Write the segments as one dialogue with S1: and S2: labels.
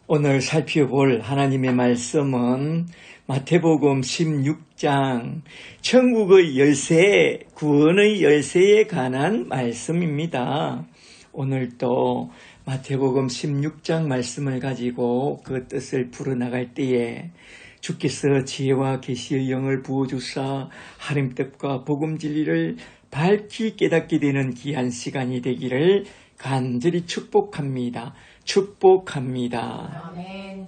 S1: 오늘 살펴볼 하나님의 말씀은 마태복음 16장 천국의 열쇠, 구원의 열쇠에 관한 말씀입니다. 오늘도 마태복음 16장 말씀을 가지고 그 뜻을 풀어나갈 때에 주께서 지혜와 계시의 영을 부어주사 하나님 뜻과 복음 진리를 밝히 깨닫게 되는 귀한 시간이 되기를 간절히 축복합니다.
S2: 아멘.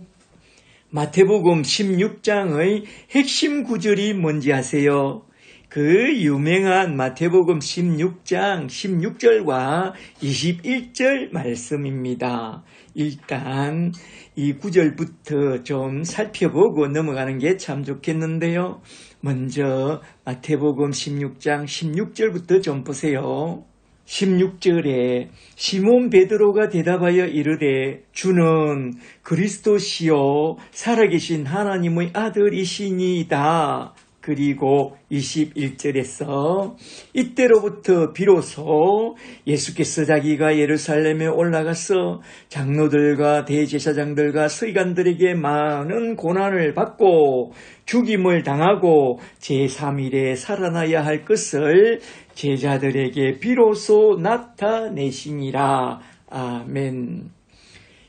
S1: 마태복음 16장의 핵심 구절이 뭔지 아세요? 그 유명한 마태복음 16장 16절과 21절 말씀입니다. 일단 이 구절부터 좀 살펴보고 넘어가는 게 참 좋겠는데요. 먼저 마태복음 16장 16절부터 좀 보세요. 16절에 시몬 베드로가 대답하여 이르되 주는 그리스도시요 살아계신 하나님의 아들이시니이다. 그리고 21절에서 이때로부터 비로소 예수께서 자기가 예루살렘에 올라가서 장로들과 대제사장들과 서기관들에게 많은 고난을 받고 죽임을 당하고 제3일에 살아나야 할 것을 제자들에게 비로소 나타내시니라. 아멘.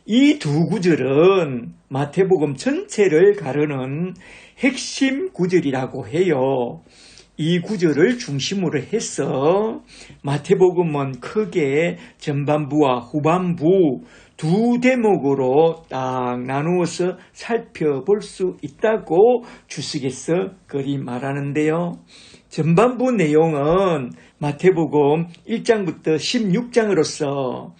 S1: 이 두 구절은 마태복음 전체를 가르는 핵심 구절이라고 해요. 이 구절을 중심으로 해서 마태복음은 크게 전반부와 후반부 두 대목으로 딱 나누어서 살펴볼 수 있다고 주석에서 그리 말하는데요. 전반부 내용은 마태복음 1장부터 16장으로서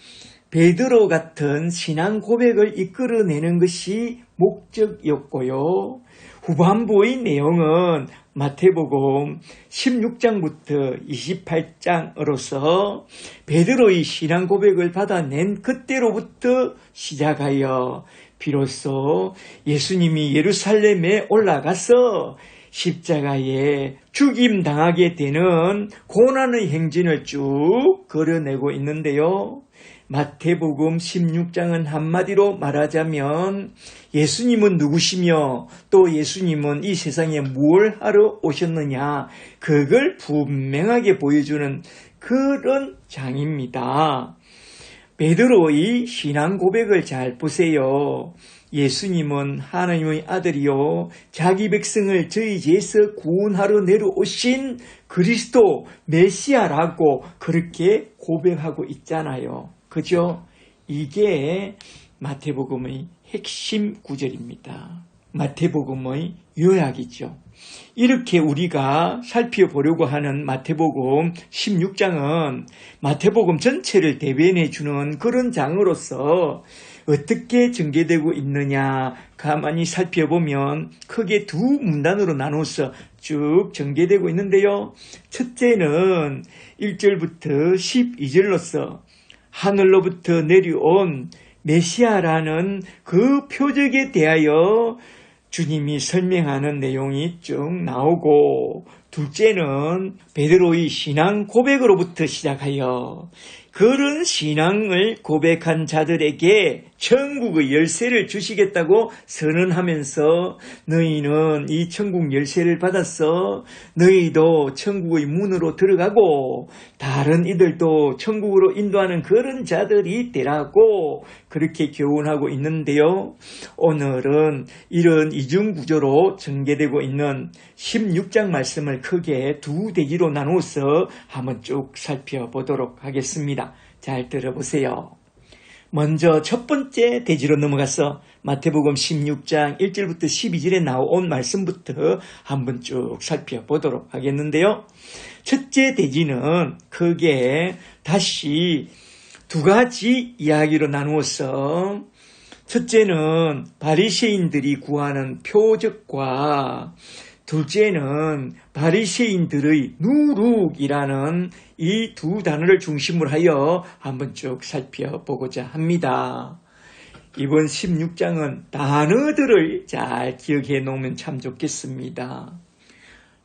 S1: 베드로 같은 신앙 고백을 이끌어내는 것이 목적이었고요. 후반부의 내용은 마태복음 16장부터 28장으로서 베드로의 신앙 고백을 받아낸 그때로부터 시작하여 비로소 예수님이 예루살렘에 올라가서 십자가에 죽임 당하게 되는 고난의 행진을 쭉 그려내고 있는데요. 마태복음 16장은 한마디로 말하자면 예수님은 누구시며 또 예수님은 이 세상에 뭘 하러 오셨느냐 그걸 분명하게 보여주는 그런 장입니다. 베드로의 신앙 고백을 잘 보세요. 예수님은 하나님의 아들이요 자기 백성을 저희 죄에서 구원하러 내려오신 그리스도 메시아라고 그렇게 고백하고 있잖아요. 그죠? 이게 마태복음의 핵심 구절입니다. 마태복음의 요약이죠. 이렇게 우리가 살펴보려고 하는 마태복음 16장은 마태복음 전체를 대변해 주는 그런 장으로서 어떻게 전개되고 있느냐 가만히 살펴보면 크게 두 문단으로 나눠서 쭉 전개되고 있는데요. 첫째는 1절부터 12절로서 하늘로부터 내려온 메시아라는 그 표적에 대하여 주님이 설명하는 내용이 쭉 나오고, 둘째는 베드로의 신앙 고백으로부터 시작하여 그런 신앙을 고백한 자들에게 천국의 열쇠를 주시겠다고 선언하면서 너희는 이 천국 열쇠를 받아서 너희도 천국의 문으로 들어가고 다른 이들도 천국으로 인도하는 그런 자들이 되라고 그렇게 교훈하고 있는데요. 오늘은 이런 이중구조로 전개되고 있는 16장 말씀을 크게 두 대지로 나누어서 한번 쭉 살펴보도록 하겠습니다. 잘 들어보세요. 먼저 첫 번째 대지로 넘어가서 마태복음 16장 1절부터 12절에 나온 말씀부터 한번 쭉 살펴보도록 하겠는데요. 첫째 대지는 크게 다시 두 가지 이야기로 나누어서 첫째는 바리새인들이 구하는 표적과 둘째는 바리새인들의 누룩이라는 이 두 단어를 중심으로 하여 한번 쭉 살펴보고자 합니다. 이번 16장은 단어들을 잘 기억해 놓으면 참 좋겠습니다.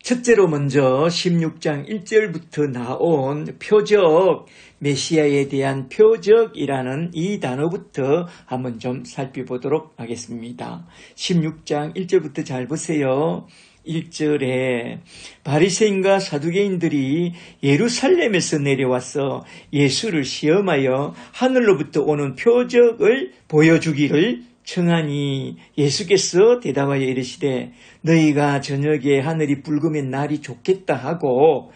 S1: 첫째로 먼저 16장 1절부터 나온 표적 메시아에 대한 표적이라는 이 단어부터 한번 좀 살펴보도록 하겠습니다. 16장 1절부터 잘 보세요. 1절에 바리새인과 사두개인들이 예루살렘에서 내려와서 예수를 시험하여 하늘로부터 오는 표적을 보여주기를 청하니 예수께서 대답하여 이르시되 너희가 저녁에 하늘이 붉으면 날이 좋겠다 하고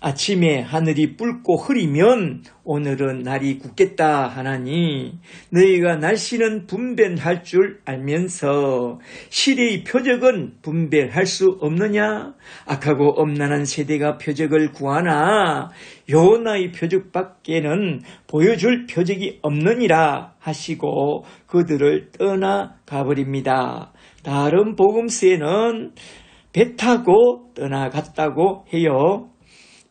S1: 아침에 하늘이 붉고 흐리면 오늘은 날이 굳겠다 하나니 너희가 날씨는 분별할 줄 알면서 시대의 표적은 분별할 수 없느냐? 악하고 엄난한 세대가 표적을 구하나 요나의 표적밖에는 보여줄 표적이 없느니라 하시고 그들을 떠나가 버립니다. 다른 복음서에는 배 타고 떠나갔다고 해요.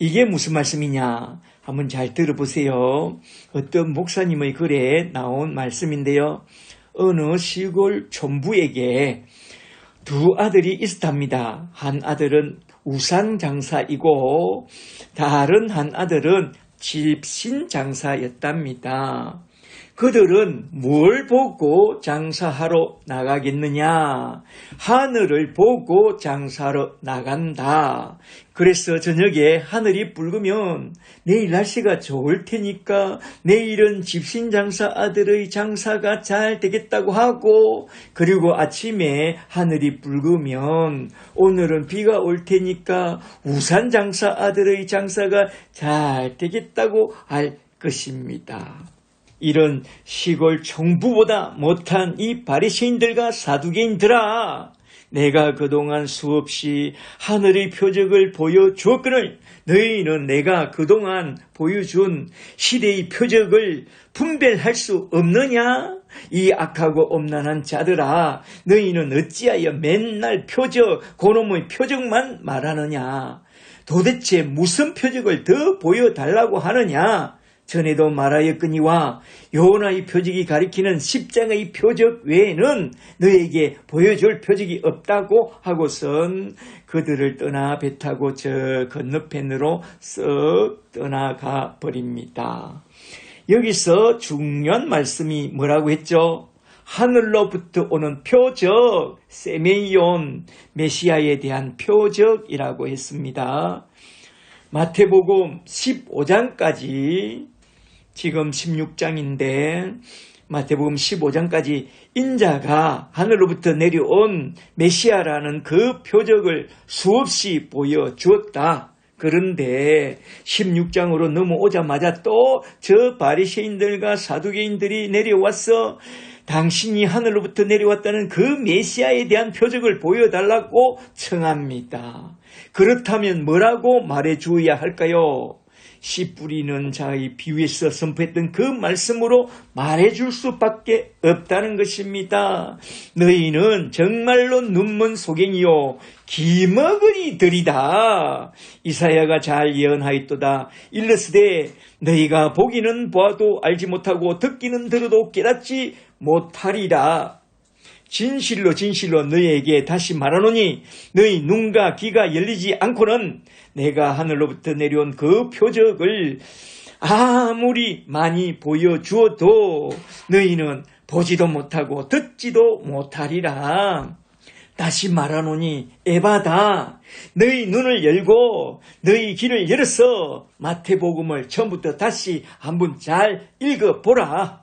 S1: 이게 무슨 말씀이냐? 한번 잘 들어보세요. 어떤 목사님의 글에 나온 말씀인데요. 어느 시골 촌부에게 두 아들이 있었답니다. 한 아들은 우산 장사이고 다른 한 아들은 집신 장사였답니다. 그들은 뭘 보고 장사하러 나가겠느냐? 하늘을 보고 장사하러 나간다. 그래서 저녁에 하늘이 붉으면 내일 날씨가 좋을 테니까 내일은 집신 장사 아들의 장사가 잘 되겠다고 하고 그리고 아침에 하늘이 붉으면 오늘은 비가 올 테니까 우산 장사 아들의 장사가 잘 되겠다고 할 것입니다. 이런 시골 총부보다 못한 이 바리새인들과 사두개인들아, 내가 그동안 수없이 하늘의 표적을 보여주었거늘 너희는 내가 그동안 보여준 시대의 표적을 분별할 수 없느냐? 이 악하고 엄난한 자들아, 너희는 어찌하여 맨날 표적, 그놈의 표적만 말하느냐? 도대체 무슨 표적을 더 보여달라고 하느냐? 전에도 말하였거니와 요나의 표적이 가리키는 십장의 표적 외에는 너에게 보여줄 표적이 없다고 하고선 그들을 떠나 배 타고 저 건너편으로 썩 떠나가 버립니다. 여기서 중요한 말씀이 뭐라고 했죠? 하늘로부터 오는 표적, 세메이온, 메시아에 대한 표적이라고 했습니다. 마태복음 15장까지 지금 16장인데 마태복음 15장까지 인자가 하늘로부터 내려온 메시아라는 그 표적을 수없이 보여주었다. 그런데 16장으로 넘어오자마자 또 저 바리새인들과 사두개인들이 내려와서 당신이 하늘로부터 내려왔다는 그 메시아에 대한 표적을 보여달라고 청합니다. 그렇다면 뭐라고 말해주어야 할까요? 씨 뿌리는 자의 비유에서 선포했던 그 말씀으로 말해줄 수밖에 없다는 것입니다. 너희는 정말로 눈먼 소갱이요 기머거리들이다. 이사야가 잘 예언하였도다. 일러스되 너희가 보기는 보아도 알지 못하고 듣기는 들어도 깨닫지 못하리라. 진실로 진실로 너희에게 다시 말하노니 너희 눈과 귀가 열리지 않고는 내가 하늘로부터 내려온 그 표적을 아무리 많이 보여주어도 너희는 보지도 못하고 듣지도 못하리라. 다시 말하노니 에바다. 너희 눈을 열고 너희 귀를 열어서 마태복음을 처음부터 다시 한번 잘 읽어보라.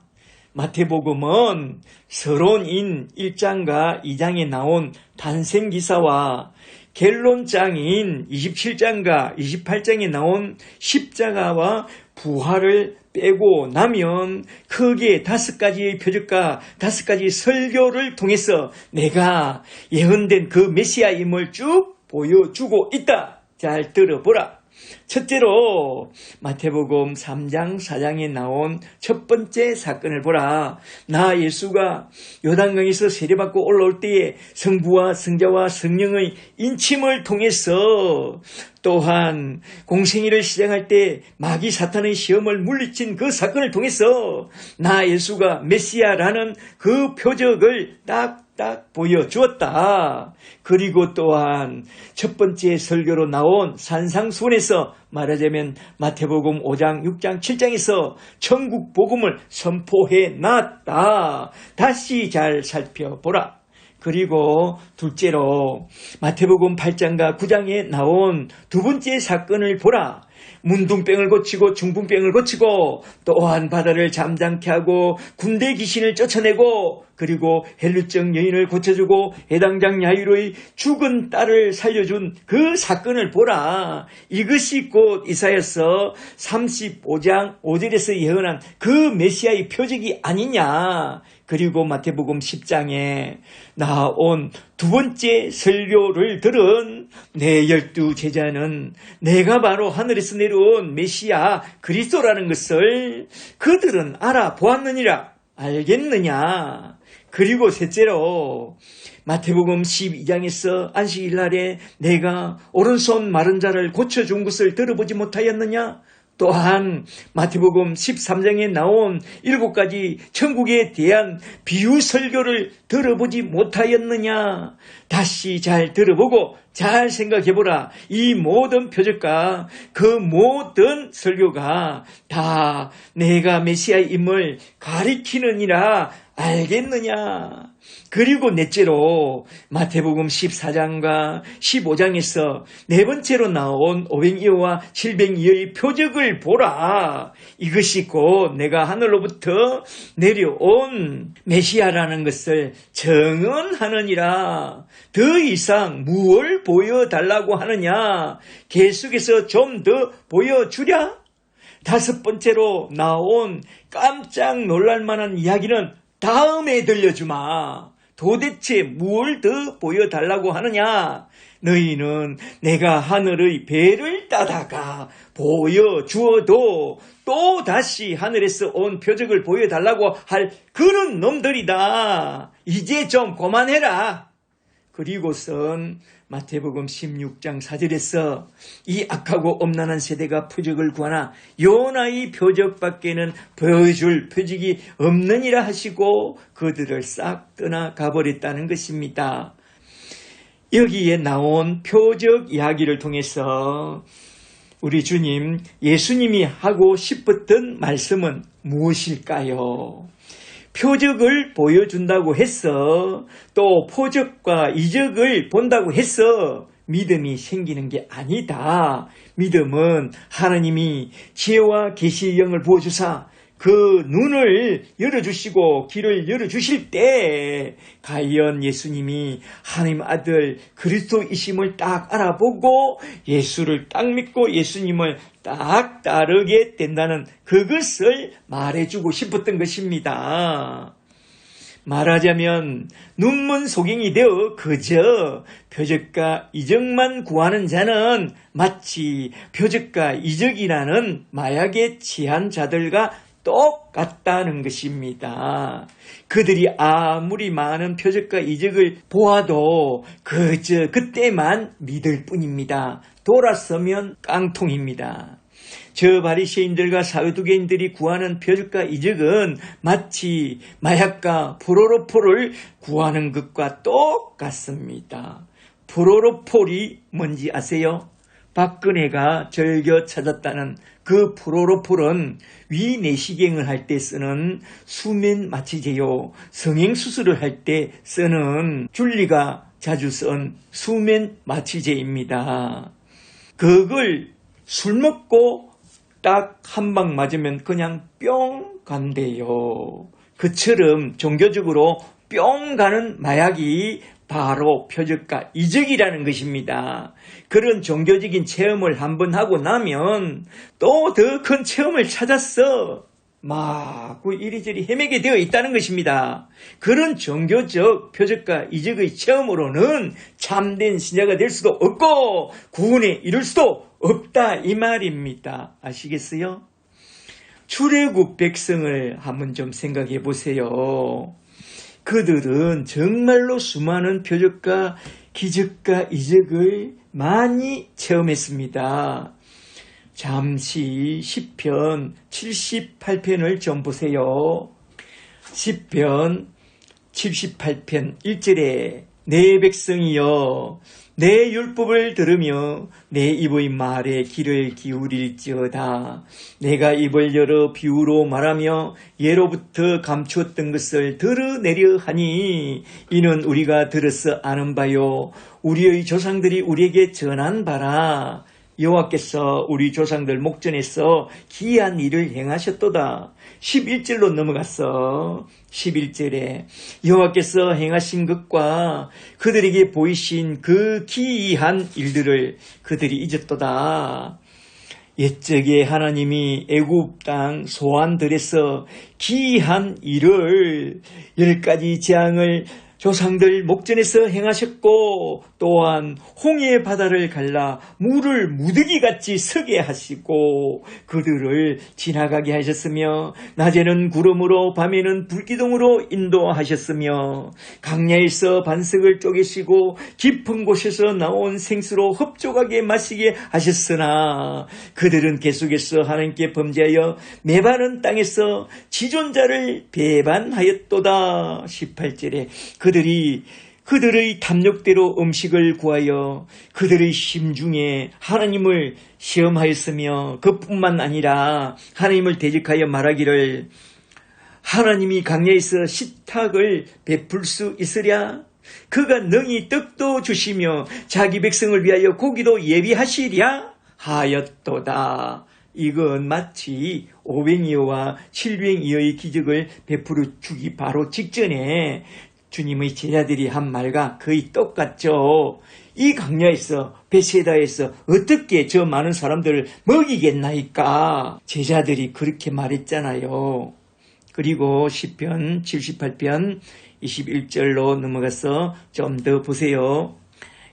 S1: 마태복음은 서론인 1장과 2장에 나온 탄생기사와 결론장인 27장과 28장에 나온 십자가와 부활을 빼고 나면 크게 5가지의 표적과 5가지 설교를 통해서 내가 예언된 그 메시아임을 쭉 보여주고 있다. 잘 들어보라. 첫째로 마태복음 3장 4장에 나온 첫 번째 사건을 보라. 나 예수가 요단강에서 세례받고 올라올 때에 성부와 성자와 성령의 인침을 통해서 또한 공생애를 시작할 때 마귀 사탄의 시험을 물리친 그 사건을 통해서 나 예수가 메시아라는 그 표적을 딱딱 보여주었다. 그리고 또한 첫 번째 설교로 나온 산상수훈에서 말하자면 마태복음 5장, 6장, 7장에서 천국 복음을 선포해 놨다. 다시 잘 살펴보라. 그리고 둘째로 마태복음 8장과 9장에 나온 두 번째 사건을 보라. 문둥병을 고치고 중풍병을 고치고 또한 바다를 잠잠케 하고 군대 귀신을 쫓아내고 그리고 헬루증 여인을 고쳐주고 해당장 야유로의 죽은 딸을 살려준 그 사건을 보라. 이것이 곧 이사야서 35장 5절에서 예언한 그 메시아의 표적이 아니냐. 그리고 마태복음 10장에 나온 두 번째 설교를 들은 내 12 제자는 내가 바로 하늘에서 내려온 메시아 그리스도라는 것을 그들은 알아보았느니라. 알겠느냐. 그리고 셋째로 마태복음 12장에서 안식일 날에 내가 오른손 마른 자를 고쳐준 것을 들어보지 못하였느냐. 또한 마태복음 13장에 나온 7가지 천국에 대한 비유 설교를 들어보지 못하였느냐. 다시 잘 들어보고 잘 생각해보라. 이 모든 표적과 그 모든 설교가 다 내가 메시아임을 가리키느니라. 알겠느냐. 그리고 넷째로 마태복음 14장과 15장에서 네 번째로 나온 오병이어와 질병이어의 표적을 보라. 이것이 곧 내가 하늘로부터 내려온 메시아라는 것을 증언하느니라. 더 이상 무엇을 보여달라고 하느냐. 계속해서 좀 더 보여주랴. 다섯 번째로 나온 깜짝 놀랄만한 이야기는 다음에 들려주마. 도대체 뭘 더 보여달라고 하느냐? 너희는 내가 하늘의 배를 따다가 보여주어도 또 다시 하늘에서 온 표적을 보여달라고 할 그런 놈들이다. 이제 좀 그만해라. 그리고선 마태복음 16장 4절에서 이 악하고 엄난한 세대가 표적을 구하나 요나의 표적밖에는 보여줄 표적이 없느니라 하시고 그들을 싹 떠나가 버렸다는 것입니다. 여기에 나온 표적 이야기를 통해서 우리 주님, 예수님이 하고 싶었던 말씀은 무엇일까요? 표적을 보여준다고 해서 또 표적과 이적을 본다고 해서 믿음이 생기는 게 아니다. 믿음은 하나님이 지혜와 계시의 영을 부어주사 그 눈을 열어주시고 길을 열어주실 때 과연 예수님이 하나님 아들 그리스도이심을 딱 알아보고 예수를 딱 믿고 예수님을 딱 따르게 된다는 그것을 말해주고 싶었던 것입니다. 말하자면 눈먼 소경이 되어 그저 표적과 이적만 구하는 자는 마치 표적과 이적이라는 마약에 취한 자들과 똑같다는 것입니다. 그들이 아무리 많은 표적과 이적을 보아도 그저 그때만 믿을 뿐입니다. 돌아서면 깡통입니다. 저 바리새인들과 사두개인들이 구하는 표적과 이적은 마치 마약과 프로로폴을 구하는 것과 똑같습니다. 프로로폴이 뭔지 아세요? 박근혜가 즐겨 찾았다는 그 프로로폴은 위내시경을 할 때 쓰는 수면 마취제요, 성형수술을 할 때 쓰는 줄리가 자주 쓴 수면 마취제입니다. 그걸 술 먹고 딱 한 방 맞으면 그냥 뿅 간대요. 그처럼 종교적으로 뿅 가는 마약이 바로 표적과 이적이라는 것입니다. 그런 종교적인 체험을 한번 하고 나면 또 더 큰 체험을 찾았어. 막 이리저리 헤매게 되어 있다는 것입니다. 그런 종교적 표적과 이적의 체험으로는 참된 신자가 될 수도 없고 구원에 이를 수도 없다 이 말입니다. 아시겠어요? 출애굽 백성을 한번 좀 생각해 보세요. 그들은 정말로 수많은 표적과 기적과 이적을 많이 체험했습니다. 잠시 시편 78편을 좀 보세요. 시편 78편 1절에 내 백성이여 내 율법을 들으며 내 입의 말에 귀를 기울일지어다. 내가 입을 열어 비유로 말하며 예로부터 감추었던 것을 드러내려 하니 이는 우리가 들어서 아는 바요 우리의 조상들이 우리에게 전한 바라. 여호와께서 우리 조상들 목전에서 기이한 일을 행하셨도다. 11절로 넘어갔어. 11절에 여호와께서 행하신 것과 그들에게 보이신 그 기이한 일들을 그들이 잊었도다. 옛적에 하나님이 애굽 땅 소환들에서 기이한 일을 10가지 재앙을 조상들 목전에서 행하셨고 또한 홍해 바다를 갈라 물을 무더기같이 서게 하시고 그들을 지나가게 하셨으며 낮에는 구름으로 밤에는 불기둥으로 인도하셨으며 강야에서 반석을 쪼개시고 깊은 곳에서 나온 생수로 흡족하게 마시게 하셨으나 그들은 계속해서 하나님께 범죄하여 메마른 땅에서 지존자를 배반하였도다. 18절에 그들의 탐욕대로 음식을 구하여 그들의 심중에 하나님을 시험하였으며 그뿐만 아니라 하나님을 대적하여 말하기를 하나님이 강야에서 식탁을 베풀 수 있으랴? 그가 능히 떡도 주시며 자기 백성을 위하여 고기도 예비하시랴? 하였도다. 이건 마치 오병이어와 칠병이어의 기적을 베풀어 주기 바로 직전에 주님의 제자들이 한 말과 거의 똑같죠. 이 강야에서 베세다에서 어떻게 저 많은 사람들을 먹이겠나이까? 제자들이 그렇게 말했잖아요. 그리고 시편 78편 21절로 넘어가서 좀 더 보세요.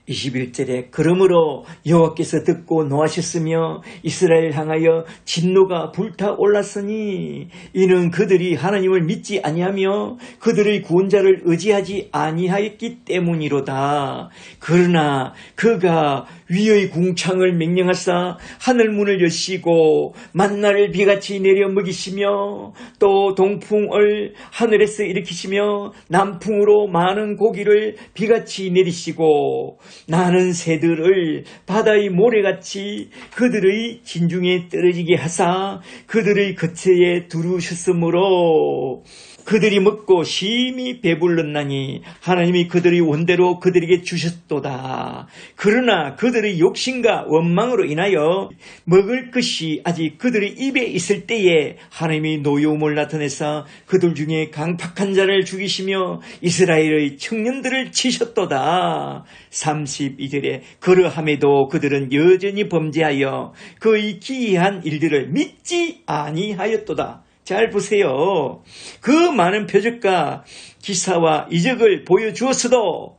S1: 21절에 그러므로 여호와께서 듣고 노하셨으며 이스라엘 향하여 진노가 불타올랐으니 이는 그들이 하나님을 믿지 아니하며 그들의 구원자를 의지하지 아니하였기 때문이로다. 그러나 그가 위의 궁창을 맹령하사 하늘문을 여시고 만나를 비같이 내려 먹이시며 또 동풍을 하늘에서 일으키시며 남풍으로 많은 고기를 비같이 내리시고 나는 새들을 바다의 모래같이 그들의 진중에 떨어지게 하사 그들의 거처에 두르셨으므로 그들이 먹고 심히 배불렀나니 하나님이 그들의 원대로 그들에게 주셨도다. 그러나 그들의 욕심과 원망으로 인하여 먹을 것이 아직 그들의 입에 있을 때에 하나님이 노여움을 나타내사 그들 중에 강팍한 자를 죽이시며 이스라엘의 청년들을 치셨도다. 32절에 그러함에도 그들은 여전히 범죄하여 그의 기이한 일들을 믿지 아니하였도다. 잘 보세요. 그 많은 표적과 기사와 이적을 보여주었어도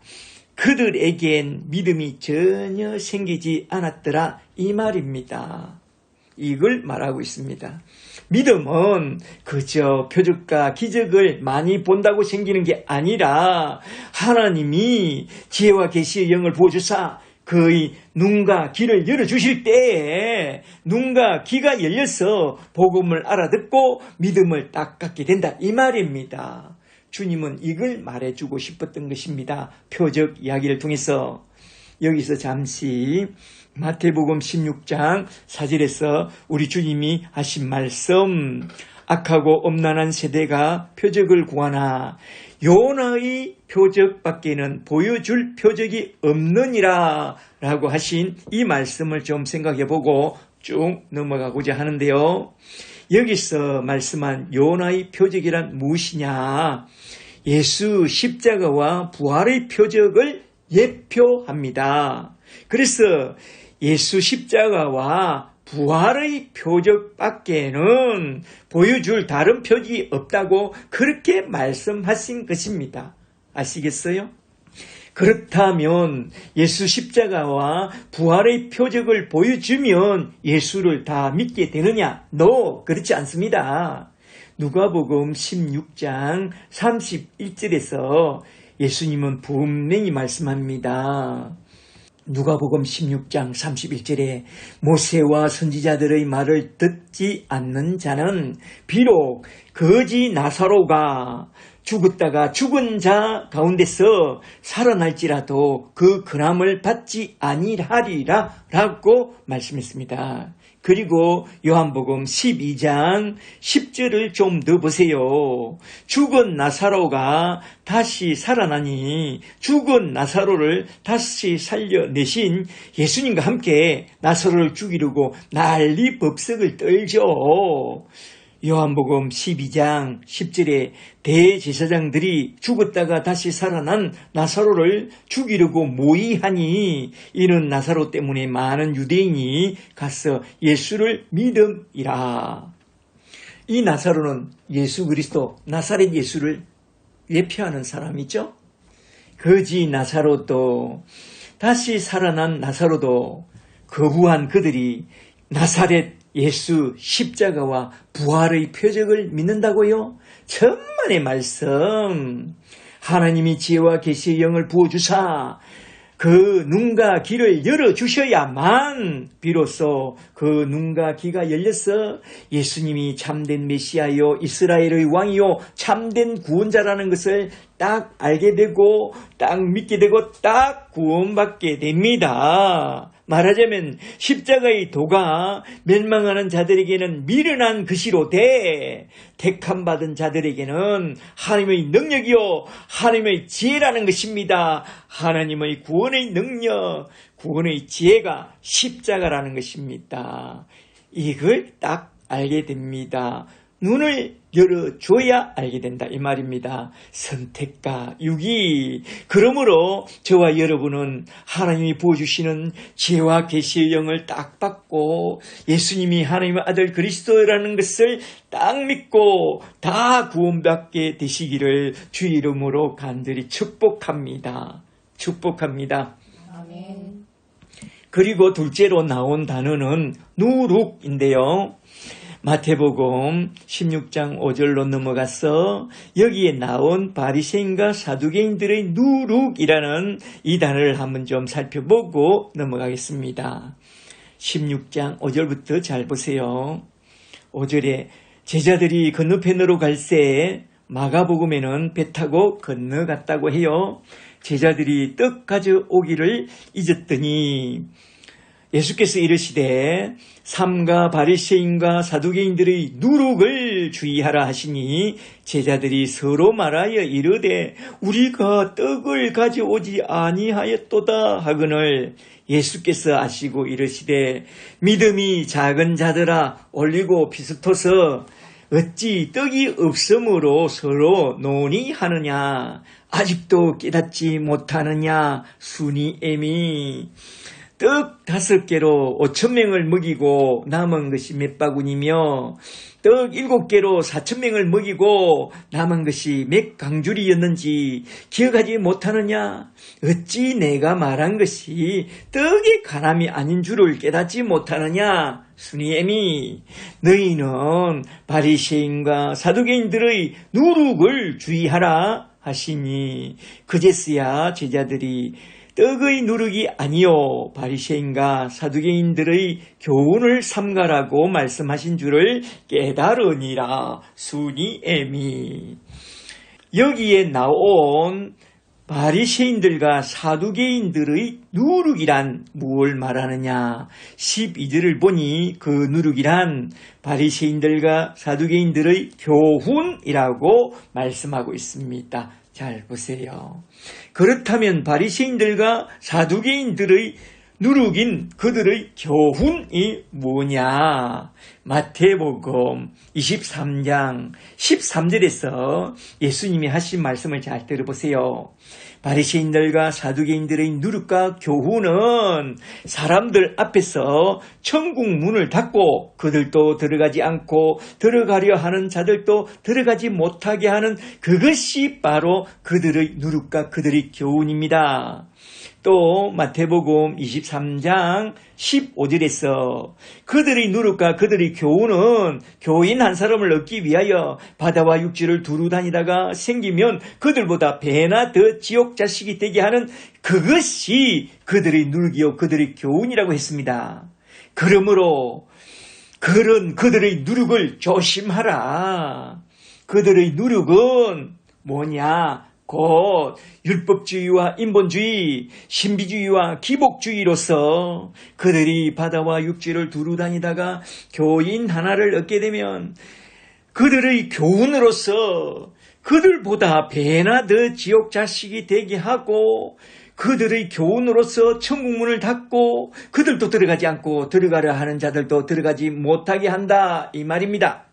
S1: 그들에겐 믿음이 전혀 생기지 않았더라 이 말입니다. 이걸 말하고 있습니다. 믿음은 그저 표적과 기적을 많이 본다고 생기는 게 아니라 하나님이 지혜와 계시의 영을 부어주사 그의 눈과 귀를 열어주실 때에 눈과 귀가 열려서 복음을 알아듣고 믿음을 딱 갖게 된다 이 말입니다. 주님은 이걸 말해주고 싶었던 것입니다. 표적 이야기를 통해서. 여기서 잠시 마태복음 16장 4절에서 우리 주님이 하신 말씀, 악하고 엄난한 세대가 표적을 구하나 요나의 표적밖에는 보여줄 표적이 없느니라 라고 하신 이 말씀을 좀 생각해보고 쭉 넘어가고자 하는데요. 여기서 말씀한 요나의 표적이란 무엇이냐? 예수 십자가와 부활의 표적을 예표합니다. 그래서 예수 십자가와 부활의 표적밖에는 보여줄 다른 표적이 없다고 그렇게 말씀하신 것입니다. 아시겠어요? 그렇다면 예수 십자가와 부활의 표적을 보여주면 예수를 다 믿게 되느냐? No, 그렇지 않습니다. 누가복음 16장 31절에서 예수님은 분명히 말씀합니다. 누가복음 16장 31절에 모세와 선지자들의 말을 듣지 않는 자는 비록 거지 나사로가 죽었다가 죽은 자 가운데서 살아날지라도 그 근함을 받지 아니하리라 라고 말씀했습니다. 그리고 요한복음 12장 10절을 좀 더 보세요. 죽은 나사로가 다시 살아나니 죽은 나사로를 다시 살려내신 예수님과 함께 나사로를 죽이려고 난리 법석을 떨죠. 요한복음 12장 10절에 대제사장들이 죽었다가 다시 살아난 나사로를 죽이려고 모의하니 이는 나사로 때문에 많은 유대인이 가서 예수를 믿음이라. 이 나사로는 예수 그리스도 나사렛 예수를 예표하는 사람이죠. 거지 나사로도 다시 살아난 나사로도 거부한 그들이 나사렛 예수 십자가와 부활의 표적을 믿는다고요? 천만의 말씀. 하나님이 지혜와 계시의 영을 부어주사 그 눈과 귀를 열어주셔야만 비로소 그 눈과 귀가 열려서 예수님이 참된 메시아요 이스라엘의 왕이요 참된 구원자라는 것을 딱 알게 되고 딱 믿게 되고 딱 구원받게 됩니다. 말하자면 십자가의 도가 멸망하는 자들에게는 미련한 것이로되 택함받은 자들에게는 하나님의 능력이요 하나님의 지혜라는 것입니다. 하나님의 구원의 능력, 구원의 지혜가 십자가라는 것입니다. 이걸 딱 알게 됩니다. 눈을 열어줘야 알게 된다 이 말입니다. 선택과 유기. 그러므로 저와 여러분은 하나님이 부어주시는 지혜와 계시의 영을 딱 받고 예수님이 하나님의 아들 그리스도라는 것을 딱 믿고 다 구원받게 되시기를 주 이름으로 간절히 축복합니다. 축복합니다.
S2: 아멘.
S1: 그리고 둘째로 나온 단어는 누룩인데요. 마태복음 16장 5절로 넘어가서 여기에 나온 바리새인과 사두개인들의 누룩이라는 이 단어를 한번 좀 살펴보고 넘어가겠습니다. 16장 5절부터 잘 보세요. 5절에 제자들이 건너편으로 갈새 마가복음에는 배 타고 건너갔다고 해요. 제자들이 떡 가져오기를 잊었더니 예수께서 이르시되 삼가 바리새인과 사두개인들의 누룩을 주의하라 하시니 제자들이 서로 말하여 이르되 우리가 떡을 가져오지 아니하였도다 하거늘 예수께서 아시고 이르시되 믿음이 작은 자들아 올리고 비스토서 어찌 떡이 없으므로 서로 논의하느냐 아직도 깨닫지 못하느냐 순이엠이 떡 5개로 5,000명을 먹이고 남은 것이 몇 바구니며 떡 7개로 4,000명을 먹이고 남은 것이 몇 강줄이었는지 기억하지 못하느냐? 어찌 내가 말한 것이 떡의 가람이 아닌 줄을 깨닫지 못하느냐? 수니엠이 너희는 바리새인과 사두개인들의 누룩을 주의하라 하시니 그제서야 제자들이 떡의 누룩이 아니요 바리새인과 사두개인들의 교훈을 삼가라고 말씀하신 줄을 깨달으니라. 수니에미. 여기에 나온 바리새인들과 사두개인들의 누룩이란 무엇을 말하느냐. 12절을 보니 그 누룩이란 바리새인들과 사두개인들의 교훈이라고 말씀하고 있습니다. 잘 보세요. 그렇다면 바리새인들과 사두개인들의 누룩인 그들의 교훈이 뭐냐? 마태복음 23장 13절에서 예수님이 하신 말씀을 잘 들어보세요. 바리새인들과 사두개인들의 누룩과 교훈은 사람들 앞에서 천국 문을 닫고 그들도 들어가지 않고 들어가려 하는 자들도 들어가지 못하게 하는 그것이 바로 그들의 누룩과 그들의 교훈입니다. 또 마태복음 23장 15절에서 그들의 누룩과 그들의 교훈은 교인 한 사람을 얻기 위하여 바다와 육지를 두루 다니다가 생기면 그들보다 배나 더 지옥 자식이 되게 하는 그것이 그들의 누룩이요 그들의 교훈이라고 했습니다. 그러므로 그들의 누룩을 조심하라. 그들의 누룩은 뭐냐? 곧 율법주의와 인본주의, 신비주의와 기복주의로서 그들이 바다와 육지를 두루 다니다가 교인 하나를 얻게 되면 그들의 교훈으로서 그들보다 배나 더 지옥 자식이 되게 하고 그들의 교훈으로서 천국문을 닫고 그들도 들어가지 않고 들어가려 하는 자들도 들어가지 못하게 한다 이 말입니다.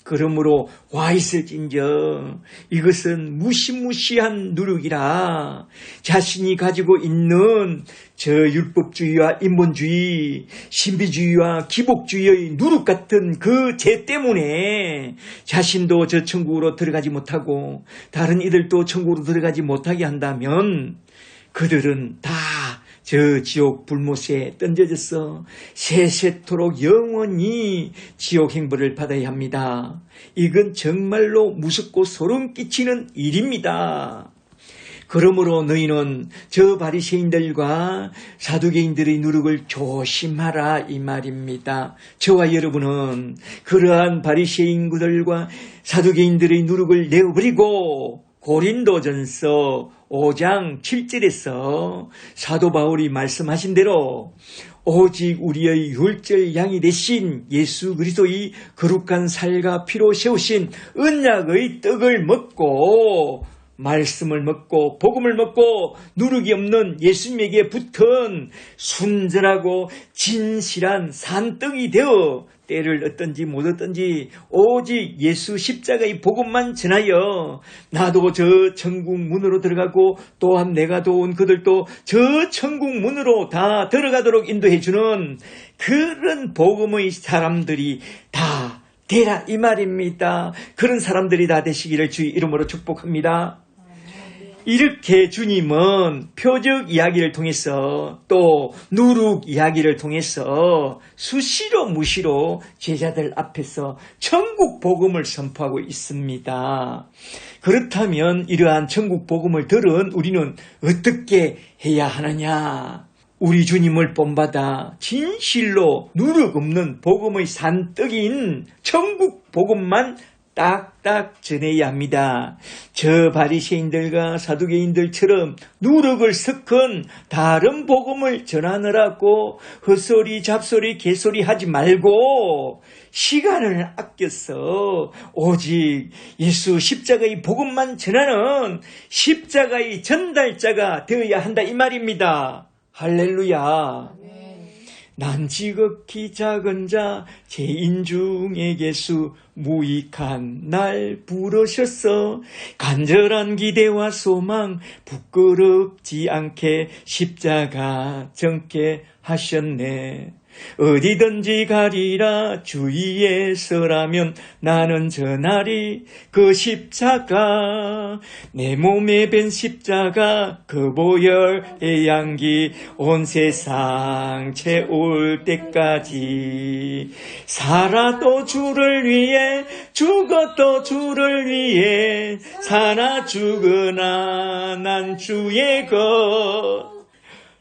S1: 그러므로 와 있을진저 이것은 무시무시한 누룩이라 자신이 가지고 있는 저 율법주의와 인본주의, 신비주의와 기복주의의 누룩 같은 그 죄 때문에 자신도 저 천국으로 들어가지 못하고 다른 이들도 천국으로 들어가지 못하게 한다면 그들은 다 저 지옥 불못에 던져져서 세세토록 영원히 지옥 행벌을 받아야 합니다. 이건 정말로 무섭고 소름 끼치는 일입니다. 그러므로 너희는 저 바리새인들과 사두개인들의 누룩을 조심하라 이 말입니다. 저와 여러분은 그러한 바리새인들과 사두개인들의 누룩을 내어버리고 고린도전서 5장 7절에서 사도 바울이 말씀하신 대로 오직 우리의 율절 양이 되신 예수 그리스도의 거룩한 살과 피로 세우신 언약의 떡을 먹고 말씀을 먹고 복음을 먹고 누룩이 없는 예수님에게 붙은 순전하고 진실한 산떡이 되어 때를 얻든지 못 얻든지 오직 예수 십자가의 복음만 전하여 나도 저 천국 문으로 들어가고 또한 내가 도운 그들도 저 천국 문으로 다 들어가도록 인도해 주는 그런 복음의 사람들이 다 되라 이 말입니다. 그런 사람들이 다 되시기를 주의 이름으로 축복합니다. 이렇게 주님은 표적 이야기를 통해서 또 누룩 이야기를 통해서 수시로 무시로 제자들 앞에서 천국 복음을 선포하고 있습니다. 그렇다면 이러한 천국 복음을 들은 우리는 어떻게 해야 하느냐? 우리 주님을 본받아 진실로 누룩 없는 복음의 산떡인 천국 복음만 딱딱 전해야 합니다. 저 바리새인들과 사두개인들처럼 누룩을 섞은 다른 복음을 전하느라고 헛소리 잡소리 개소리 하지 말고 시간을 아껴서 오직 예수 십자가의 복음만 전하는 십자가의 전달자가 되어야 한다 이 말입니다. 할렐루야. 난 지극히 작은 자 죄인 중에 예수 무익한 날 부르셨어. 간절한 기대와 소망 부끄럽지 않게 십자가 정케 하셨네. 어디든지 가리라 주위에 서라면 나는 저날이 그 십자가 내 몸에 밴 십자가 그 보혈의 향기 온 세상 채울 때까지 살아도 주를 위해 죽어도 주를 위해 사나 죽으나 난 주의 것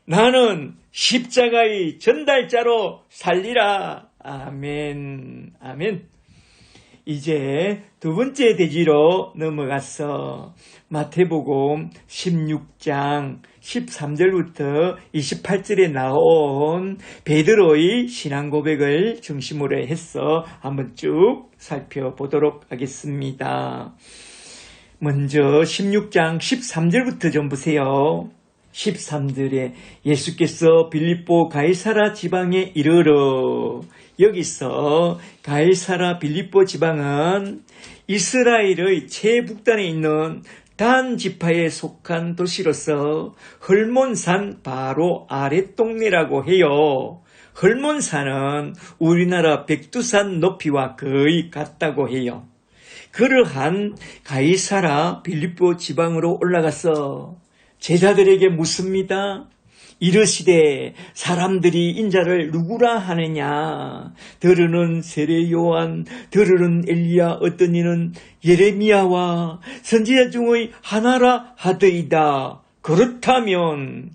S1: 나는 십자가의 전달자로 살리라. 아멘. 아멘. 이제 두 번째 대지로 넘어가서 마태복음 16장 13절부터 28절에 나온 베드로의 신앙 고백을 중심으로 해서 한번 쭉 살펴보도록 하겠습니다. 먼저 16장 13절부터 좀 보세요. 13절에 예수께서 빌립보 가이사라 지방에 이르러 여기서 가이사라 빌립보 지방은 이스라엘의 최북단에 있는 단 지파에 속한 도시로서 헐몬산 바로 아랫동네라고 해요. 헐몬산은 우리나라 백두산 높이와 거의 같다고 해요. 그러한 가이사라 빌립보 지방으로 올라가서 제자들에게 묻습니다. 이르시되 사람들이 인자를 누구라 하느냐. 들으는 세례 요한, 들으는 엘리야, 어떤 이는 예레미야와 선지자 중의 하나라 하더이다. 그렇다면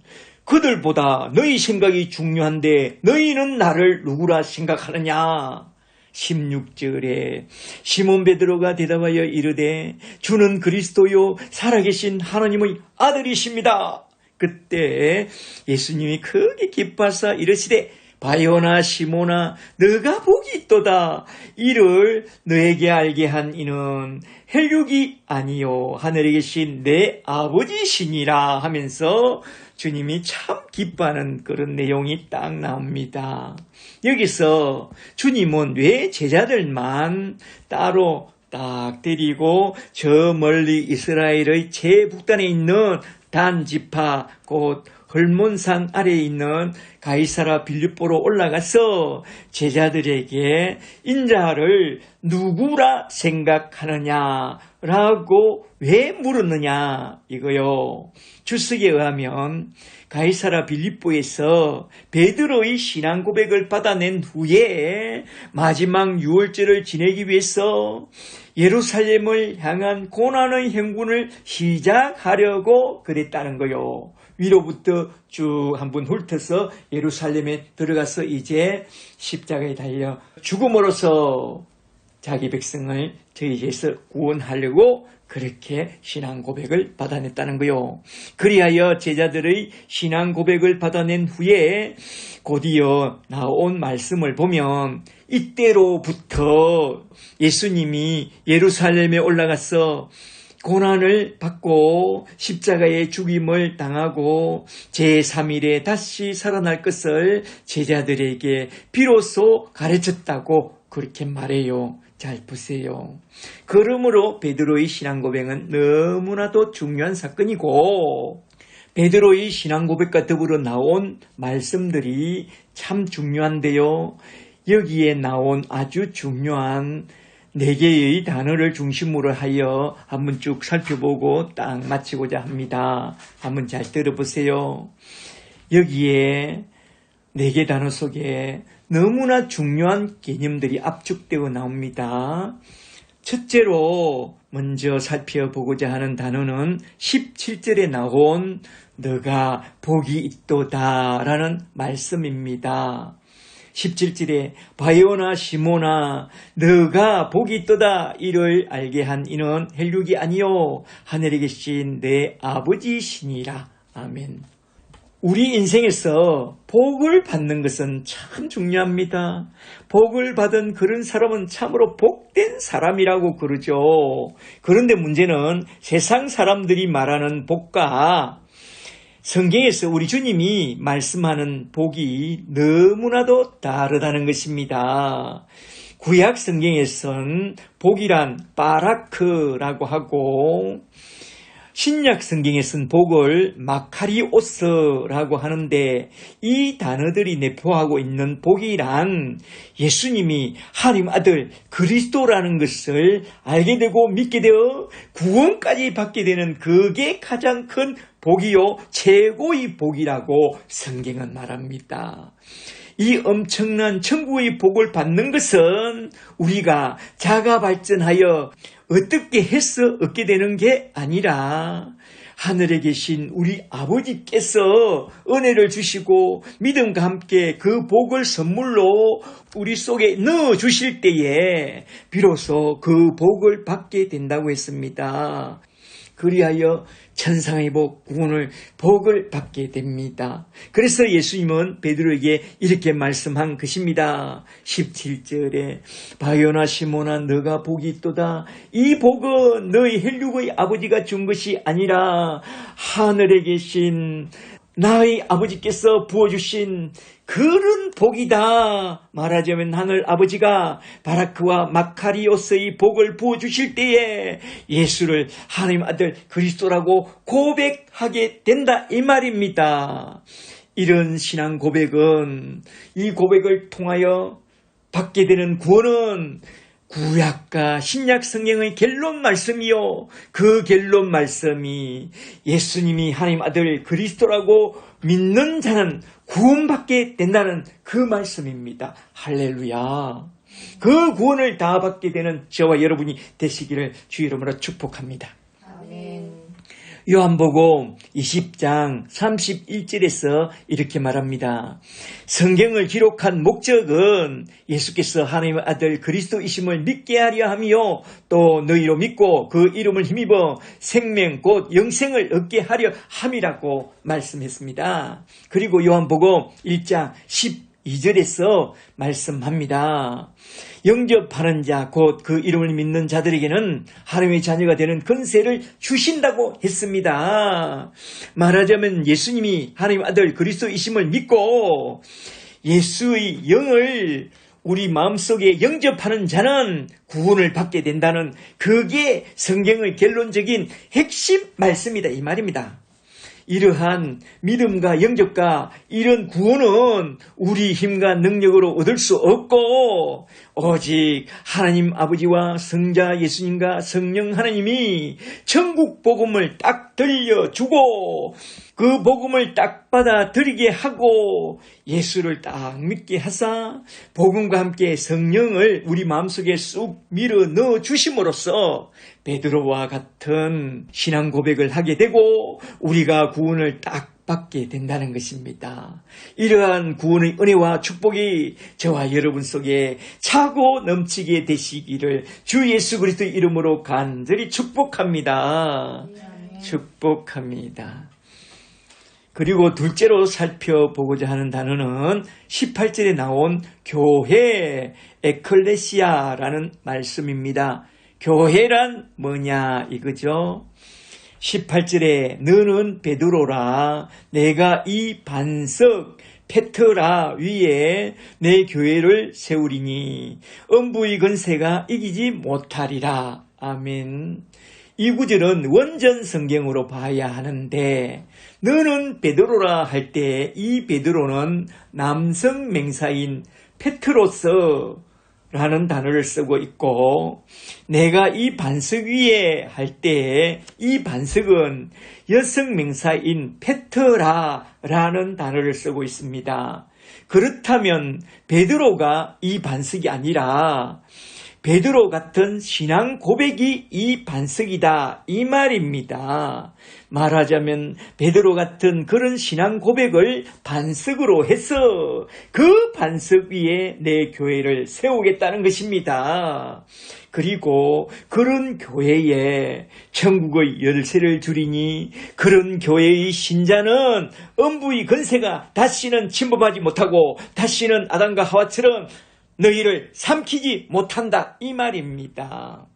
S1: 그들보다 너희 생각이 중요한데 너희는 나를 누구라 생각하느냐. 16절에 시몬 베드로가 대답하여 이르되 주는 그리스도요 살아계신 하나님의 아들이십니다. 그때 예수님이 크게 기뻐하사 이르시되 바요나 시몬아 너가 복이 있도다. 이를 너에게 알게 한 이는 혈육이 아니요 하늘에 계신 내 아버지시니라 하면서 주님이 참 기뻐하는 그런 내용이 딱 나옵니다. 여기서 주님은 왜 제자들만 따로 딱 데리고 저 멀리 이스라엘의 제북단에 있는 단지파 곧 헐몬산 아래에 있는 가이사라 빌립보로 올라가서 제자들에게 인자를 누구라 생각하느냐라고 왜 물었느냐 이거요. 주석에 의하면 가이사라 빌립보에서 베드로의 신앙 고백을 받아낸 후에 마지막 유월절을 지내기 위해서 예루살렘을 향한 고난의 행군을 시작하려고 그랬다는 거요. 위로부터 쭉 한번 훑어서 예루살렘에 들어가서 이제 십자가에 달려 죽음으로써 자기 백성을 저희에서 구원하려고 그렇게 신앙 고백을 받아냈다는 거요. 그리하여 제자들의 신앙 고백을 받아낸 후에 곧이어 나온 말씀을 보면 이때로부터 예수님이 예루살렘에 올라가서 고난을 받고 십자가의 죽임을 당하고 제3일에 다시 살아날 것을 제자들에게 비로소 가르쳤다고 그렇게 말해요. 잘 보세요. 그러므로 베드로의 신앙 고백은 너무나도 중요한 사건이고 베드로의 신앙 고백과 더불어 나온 말씀들이 참 중요한데요. 여기에 나온 아주 중요한 4개의 단어를 중심으로 하여 한번 쭉 살펴보고 딱 마치고자 합니다. 한번 잘 들어보세요. 여기에 4개 단어 속에 너무나 중요한 개념들이 압축되어 나옵니다. 첫째로 먼저 살펴보고자 하는 단어는 17절에 나온 너가 복이 있도다 라는 말씀입니다. 17절에 바요나 시몬아 너가 복이 있도다. 이를 알게 한 이는 혈육이 아니요 하늘에 계신 내 아버지시니라. 아멘. 우리 인생에서 복을 받는 것은 참 중요합니다. 복을 받은 그런 사람은 참으로 복된 사람이라고 그러죠. 그런데 문제는 세상 사람들이 말하는 복과 성경에서 우리 주님이 말씀하는 복이 너무나도 다르다는 것입니다. 구약 성경에서는 복이란 바라크라고 하고 신약 성경에서는 복을 마카리오스라고 하는데 이 단어들이 내포하고 있는 복이란 예수님이 하나님 아들 그리스도라는 것을 알게 되고 믿게 되어 구원까지 받게 되는 그게 가장 큰 복이요 최고의 복이라고 성경은 말합니다. 이 엄청난 천국의 복을 받는 것은 우리가 자가 발전하여 어떻게 해서 얻게 되는 게 아니라 하늘에 계신 우리 아버지께서 은혜를 주시고 믿음과 함께 그 복을 선물로 우리 속에 넣어 주실 때에 비로소 그 복을 받게 된다고 했습니다. 그리하여 천상의 복, 구원을 복을 받게 됩니다. 그래서 예수님은 베드로에게 이렇게 말씀한 것입니다. 17절에 바요나 시몬아 너가 복이 있도다. 이 복은 너희 혈육의 아버지가 준 것이 아니라 하늘에 계신 나의 아버지께서 부어주신 그런 복이다. 말하자면 하늘 아버지가 바라크와 마카리오스의 복을 부어주실 때에 예수를 하나님 아들 그리스도라고 고백하게 된다 이 말입니다. 이런 신앙 고백은 이 고백을 통하여 받게 되는 구원은 구약과 신약 성경의 결론 말씀이요. 그 결론 말씀이 예수님이 하나님 아들 그리스도라고 믿는 자는 구원받게 된다는 그 말씀입니다. 할렐루야. 그 구원을 다 받게 되는 저와 여러분이 되시기를 주 이름으로 축복합니다.
S2: 아멘.
S1: 요한복음 20장 31절에서 이렇게 말합니다. 성경을 기록한 목적은 예수께서 하나님의 아들 그리스도이심을 믿게 하려 함이요 또 너희로 믿고 그 이름을 힘입어 생명 곧 영생을 얻게 하려 함이라고 말씀했습니다. 그리고 요한복음 1장 12절에서 말씀합니다. 영접하는 자 곧 그 이름을 믿는 자들에게는 하나님의 자녀가 되는 권세를 주신다고 했습니다. 말하자면 예수님이 하나님의 아들 그리스도이심을 믿고 예수의 영을 우리 마음속에 영접하는 자는 구원을 받게 된다는 그게 성경의 결론적인 핵심 말씀이다 이 말입니다. 이러한 믿음과 영접과 이런 구원은 우리 힘과 능력으로 얻을 수 없고 오직 하나님 아버지와 성자 예수님과 성령 하나님이 천국 복음을 딱 들려주고 그 복음을 딱 받아들이게 하고 예수를 딱 믿게 하사 복음과 함께 성령을 우리 마음속에 쑥 밀어 넣어 주심으로써 베드로와 같은 신앙 고백을 하게 되고 우리가 구원을 딱 받게 된다는 것입니다. 이러한 구원의 은혜와 축복이 저와 여러분 속에 차고 넘치게 되시기를 주 예수 그리스도의 이름으로 간절히 축복합니다. 축복합니다. 그리고 둘째로 살펴보고자 하는 단어는 18절에 나온 교회, 에클레시아라는 말씀입니다. 교회란 뭐냐 이거죠. 18절에 너는 베드로라 내가 이 반석 페트라 위에 내 교회를 세우리니 음부의 권세가 이기지 못하리라. 아멘. 이 구절은 원전 성경으로 봐야 하는데 너는 베드로라 할 때 이 베드로는 남성 맹사인 페트로스라는 단어를 쓰고 있고 내가 이 반석 위에 할 때 이 반석은 여성 맹사인 페트라라는 단어를 쓰고 있습니다. 그렇다면 베드로가 이 반석이 아니라 베드로 같은 신앙 고백이 이 반석이다 이 말입니다. 말하자면 베드로 같은 그런 신앙 고백을 반석으로 해서 그 반석 위에 내 교회를 세우겠다는 것입니다. 그리고 그런 교회에 천국의 열쇠를 주리니 그런 교회의 신자는 음부의 권세가 다시는 침범하지 못하고 다시는 아담과 하와처럼 너희를 삼키지 못한다 이 말입니다.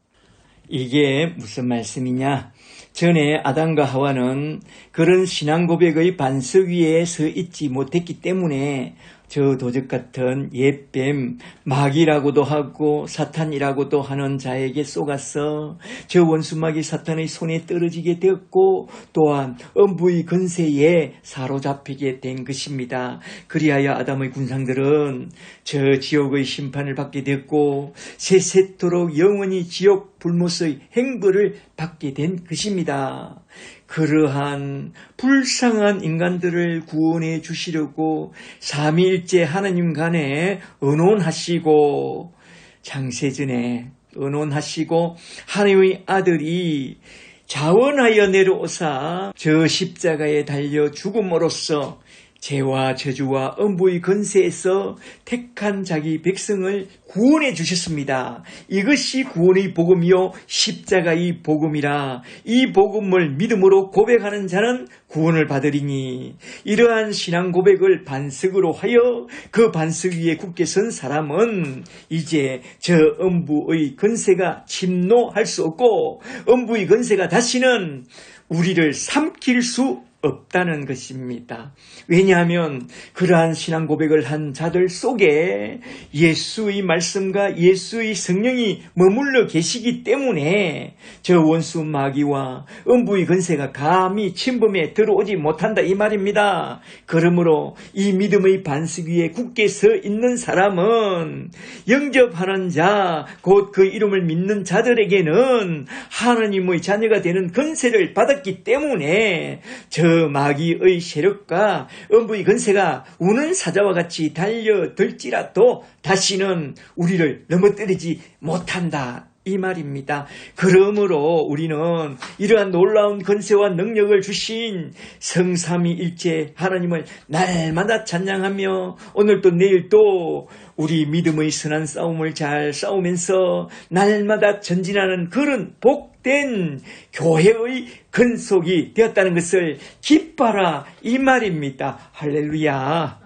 S1: 이게 무슨 말씀이냐? 전에 아담과 하와는 그런 신앙 고백의 반석 위에 서 있지 못했기 때문에 저 도적 같은 옛뱀 마귀라고도 하고 사탄이라고도 하는 자에게 속아서 저 원수마귀 사탄의 손에 떨어지게 되었고 또한 음부의 권세에 사로잡히게 된 것입니다. 그리하여 아담의 군상들은 저 지옥의 심판을 받게 됐고 세세토록 영원히 지옥 불못의 행벌을 받게 된 것입니다. 그러한 불쌍한 인간들을 구원해 주시려고 삼위일체 하나님 간에 의논하시고 창세전에 의논하시고 하나님의 아들이 자원하여 내려오사 저 십자가에 달려 죽음으로써 죄와 저주와 음부의 권세에서 택한 자기 백성을 구원해 주셨습니다. 이것이 구원의 복음이요 십자가의 복음이라. 이 복음을 믿음으로 고백하는 자는 구원을 받으리니 이러한 신앙 고백을 반석으로 하여 그 반석 위에 굳게 선 사람은 이제 저 음부의 권세가 침노할 수 없고 음부의 권세가 다시는 우리를 삼킬 수 없다는 것입니다. 왜냐하면 그러한 신앙 고백을 한 자들 속에 예수의 말씀과 예수의 성령이 머물러 계시기 때문에 저 원수 마귀와 음부의 권세가 감히 침범에 들어오지 못한다 이 말입니다. 그러므로 이 믿음의 반석 위에 굳게 서 있는 사람은 영접하는 자, 곧 그 이름을 믿는 자들에게는 하나님의 자녀가 되는 권세를 받았기 때문에 저 마귀의 세력과 음부의 권세가 우는 사자와 같이 달려들지라도 다시는 우리를 넘어뜨리지 못한다 이 말입니다. 그러므로 우리는 이러한 놀라운 권세와 능력을 주신 성삼위일체 하나님을 날마다 찬양하며 오늘도 내일도 우리 믿음의 선한 싸움을 잘 싸우면서 날마다 전진하는 그런 복된 교회의 근속이 되었다는 것을 기뻐라 이 말입니다. 할렐루야.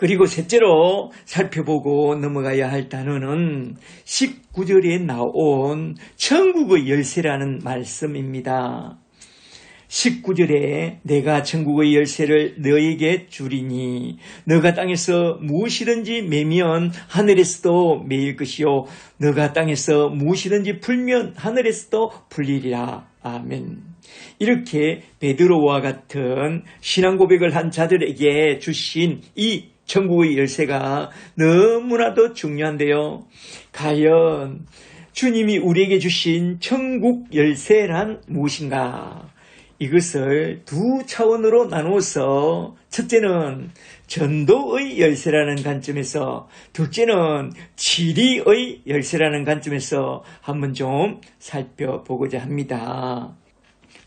S1: 그리고 셋째로 살펴보고 넘어가야 할 단어는 19절에 나온 천국의 열쇠라는 말씀입니다. 19절에 내가 천국의 열쇠를 너에게 주리니 너가 땅에서 무엇이든지 매면 하늘에서도 매일 것이요 너가 땅에서 무엇이든지 풀면 하늘에서도 풀리리라. 아멘. 이렇게 베드로와 같은 신앙 고백을 한 자들에게 주신 이 천국의 열쇠가 너무나도 중요한데요. 과연 주님이 우리에게 주신 천국 열쇠란 무엇인가? 이것을 두 차원으로 나누어서 첫째는 전도의 열쇠라는 관점에서 둘째는 지리의 열쇠라는 관점에서 한번 좀 살펴보고자 합니다.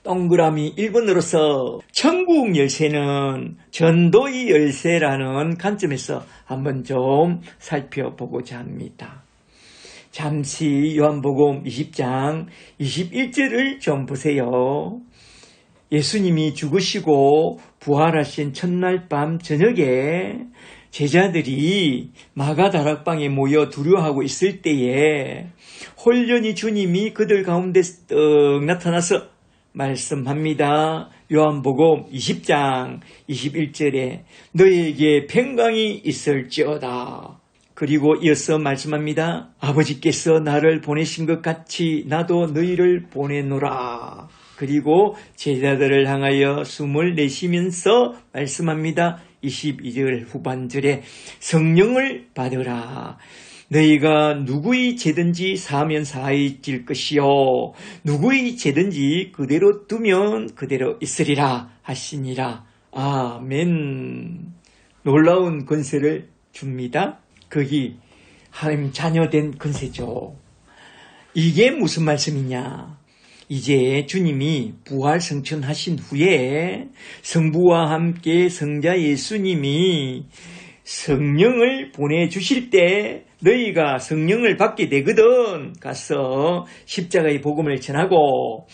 S1: 동그라미 1번으로서 천국 열쇠는 전도의 열쇠라는 관점에서 한번 좀 살펴보고자 합니다. 잠시 요한복음 20장 21절을 좀 보세요. 예수님이 죽으시고 부활하신 첫날 밤 저녁에 제자들이 마가다락방에 모여 두려워하고 있을 때에 홀연히 주님이 그들 가운데 떡 나타나서 말씀합니다. 요한복음 20장 21절에 너희에게 평강이 있을지어다. 그리고 이어서 말씀합니다. 아버지께서 나를 보내신 것 같이 나도 너희를 보내노라. 그리고 제자들을 향하여 숨을 내쉬면서 말씀합니다. 22절 후반절에 성령을 받으라. 너희가 누구의 죄든지 사하면 사해질 것이요 누구의 죄든지 그대로 두면 그대로 있으리라 하시니라. 아멘. 놀라운 권세를 줍니다. 거기 하나님 자녀된 권세죠. 이게 무슨 말씀이냐? 이제 주님이 부활 성천하신 후에 성부와 함께 성자 예수님이 성령을 보내주실 때 너희가 성령을 받게 되거든. 가서 십자가의 복음을 전하고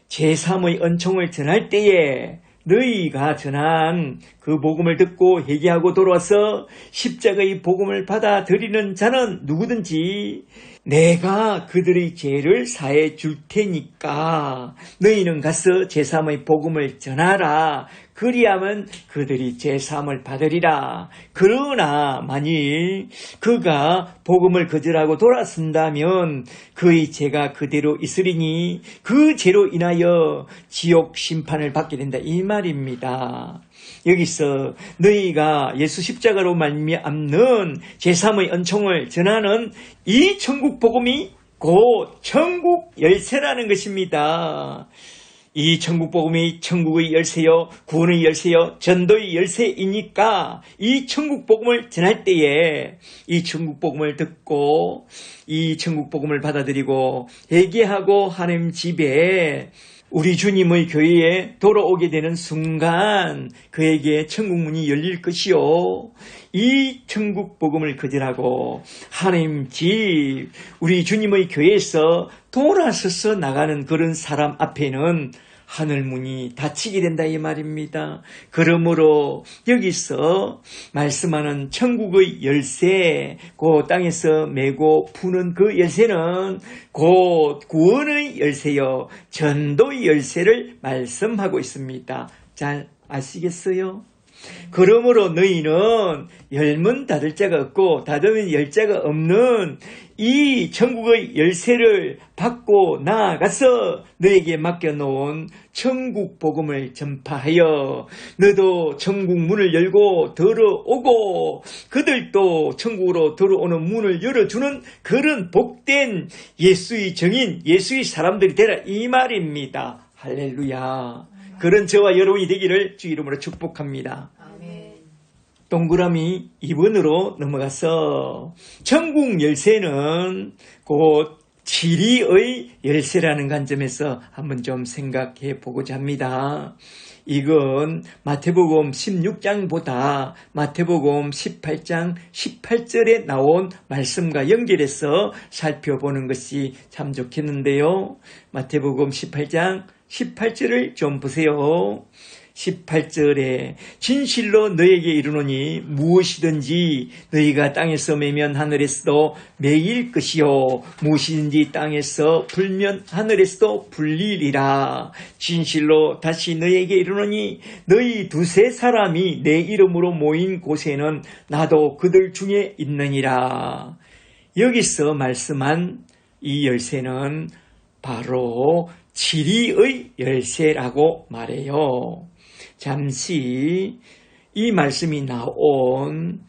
S1: 제3의 은총을 전할 때에 너희가 전한 그 복음을 듣고 회개하고 돌아와서 십자가의 복음을 받아들이는 자는 누구든지 내가 그들의 죄를 사해 줄 테니까 너희는 가서 제3의 복음을 전하라. 그리하면 그들이 제3을 받으리라. 그러나 만일 그가 복음을 거절하고 돌아선다면 그의 죄가 그대로 있으리니 그 죄로 인하여 지옥 심판을 받게 된다. 이 말입니다. 여기서 너희가 예수 십자가로 말미암는 제3의 은총을 전하는 이 천국 복음이 곧 천국 열쇠라는 것입니다. 이 천국 복음이 천국의 열쇠요, 구원의 열쇠요, 전도의 열쇠이니까 이 천국 복음을 전할 때에 이 천국 복음을 듣고 이 천국 복음을 받아들이고 회개하고 하나님 집에 우리 주님의 교회에 돌아오게 되는 순간 그에게 천국 문이 열릴 것이요. 이 천국 복음을 거절하고 하나님 집, 우리 주님의 교회에서 돌아서서 나가는 그런 사람 앞에는 하늘문이 닫히게 된다 이 말입니다. 그러므로 여기서 말씀하는 천국의 열쇠, 그 땅에서 메고 푸는 그 열쇠는 곧 구원의 열쇠요, 전도의 열쇠를 말씀하고 있습니다. 잘 아시겠어요? 그러므로 너희는 열면 닫을 자가 없고 닫으면 열 자가 없는 이 천국의 열쇠를 받고 나아가서 너에게 맡겨놓은 천국 복음을 전파하여 너도 천국 문을 열고 들어오고 그들도 천국으로 들어오는 문을 열어주는 그런 복된 예수의 정인, 예수의 사람들이 되라 이 말입니다. 할렐루야. 그런 저와 여러분이 되기를 주 이름으로 축복합니다.
S2: 아멘.
S1: 동그라미 2번으로 넘어가서 천국 열쇠는 곧 지리의 열쇠라는 관점에서 한번 좀 생각해 보고자 합니다. 이건 마태복음 16장보다 마태복음 18장 18절에 나온 말씀과 연결해서 살펴보는 것이 참 좋겠는데요. 마태복음 18장 18절을 좀 보세요. 18절에 진실로 너에게 이르노니 무엇이든지 너희가 땅에서 매면 하늘에서도 매일 것이요 무엇이든지 땅에서 불면 하늘에서도 불리리라. 진실로 다시 너희에게 이르노니 너희 두세 사람이 내 이름으로 모인 곳에는 나도 그들 중에 있느니라. 여기서 말씀한 이 열쇠는 바로 지리의 열쇠라고 말해요. 잠시 이 말씀이 나온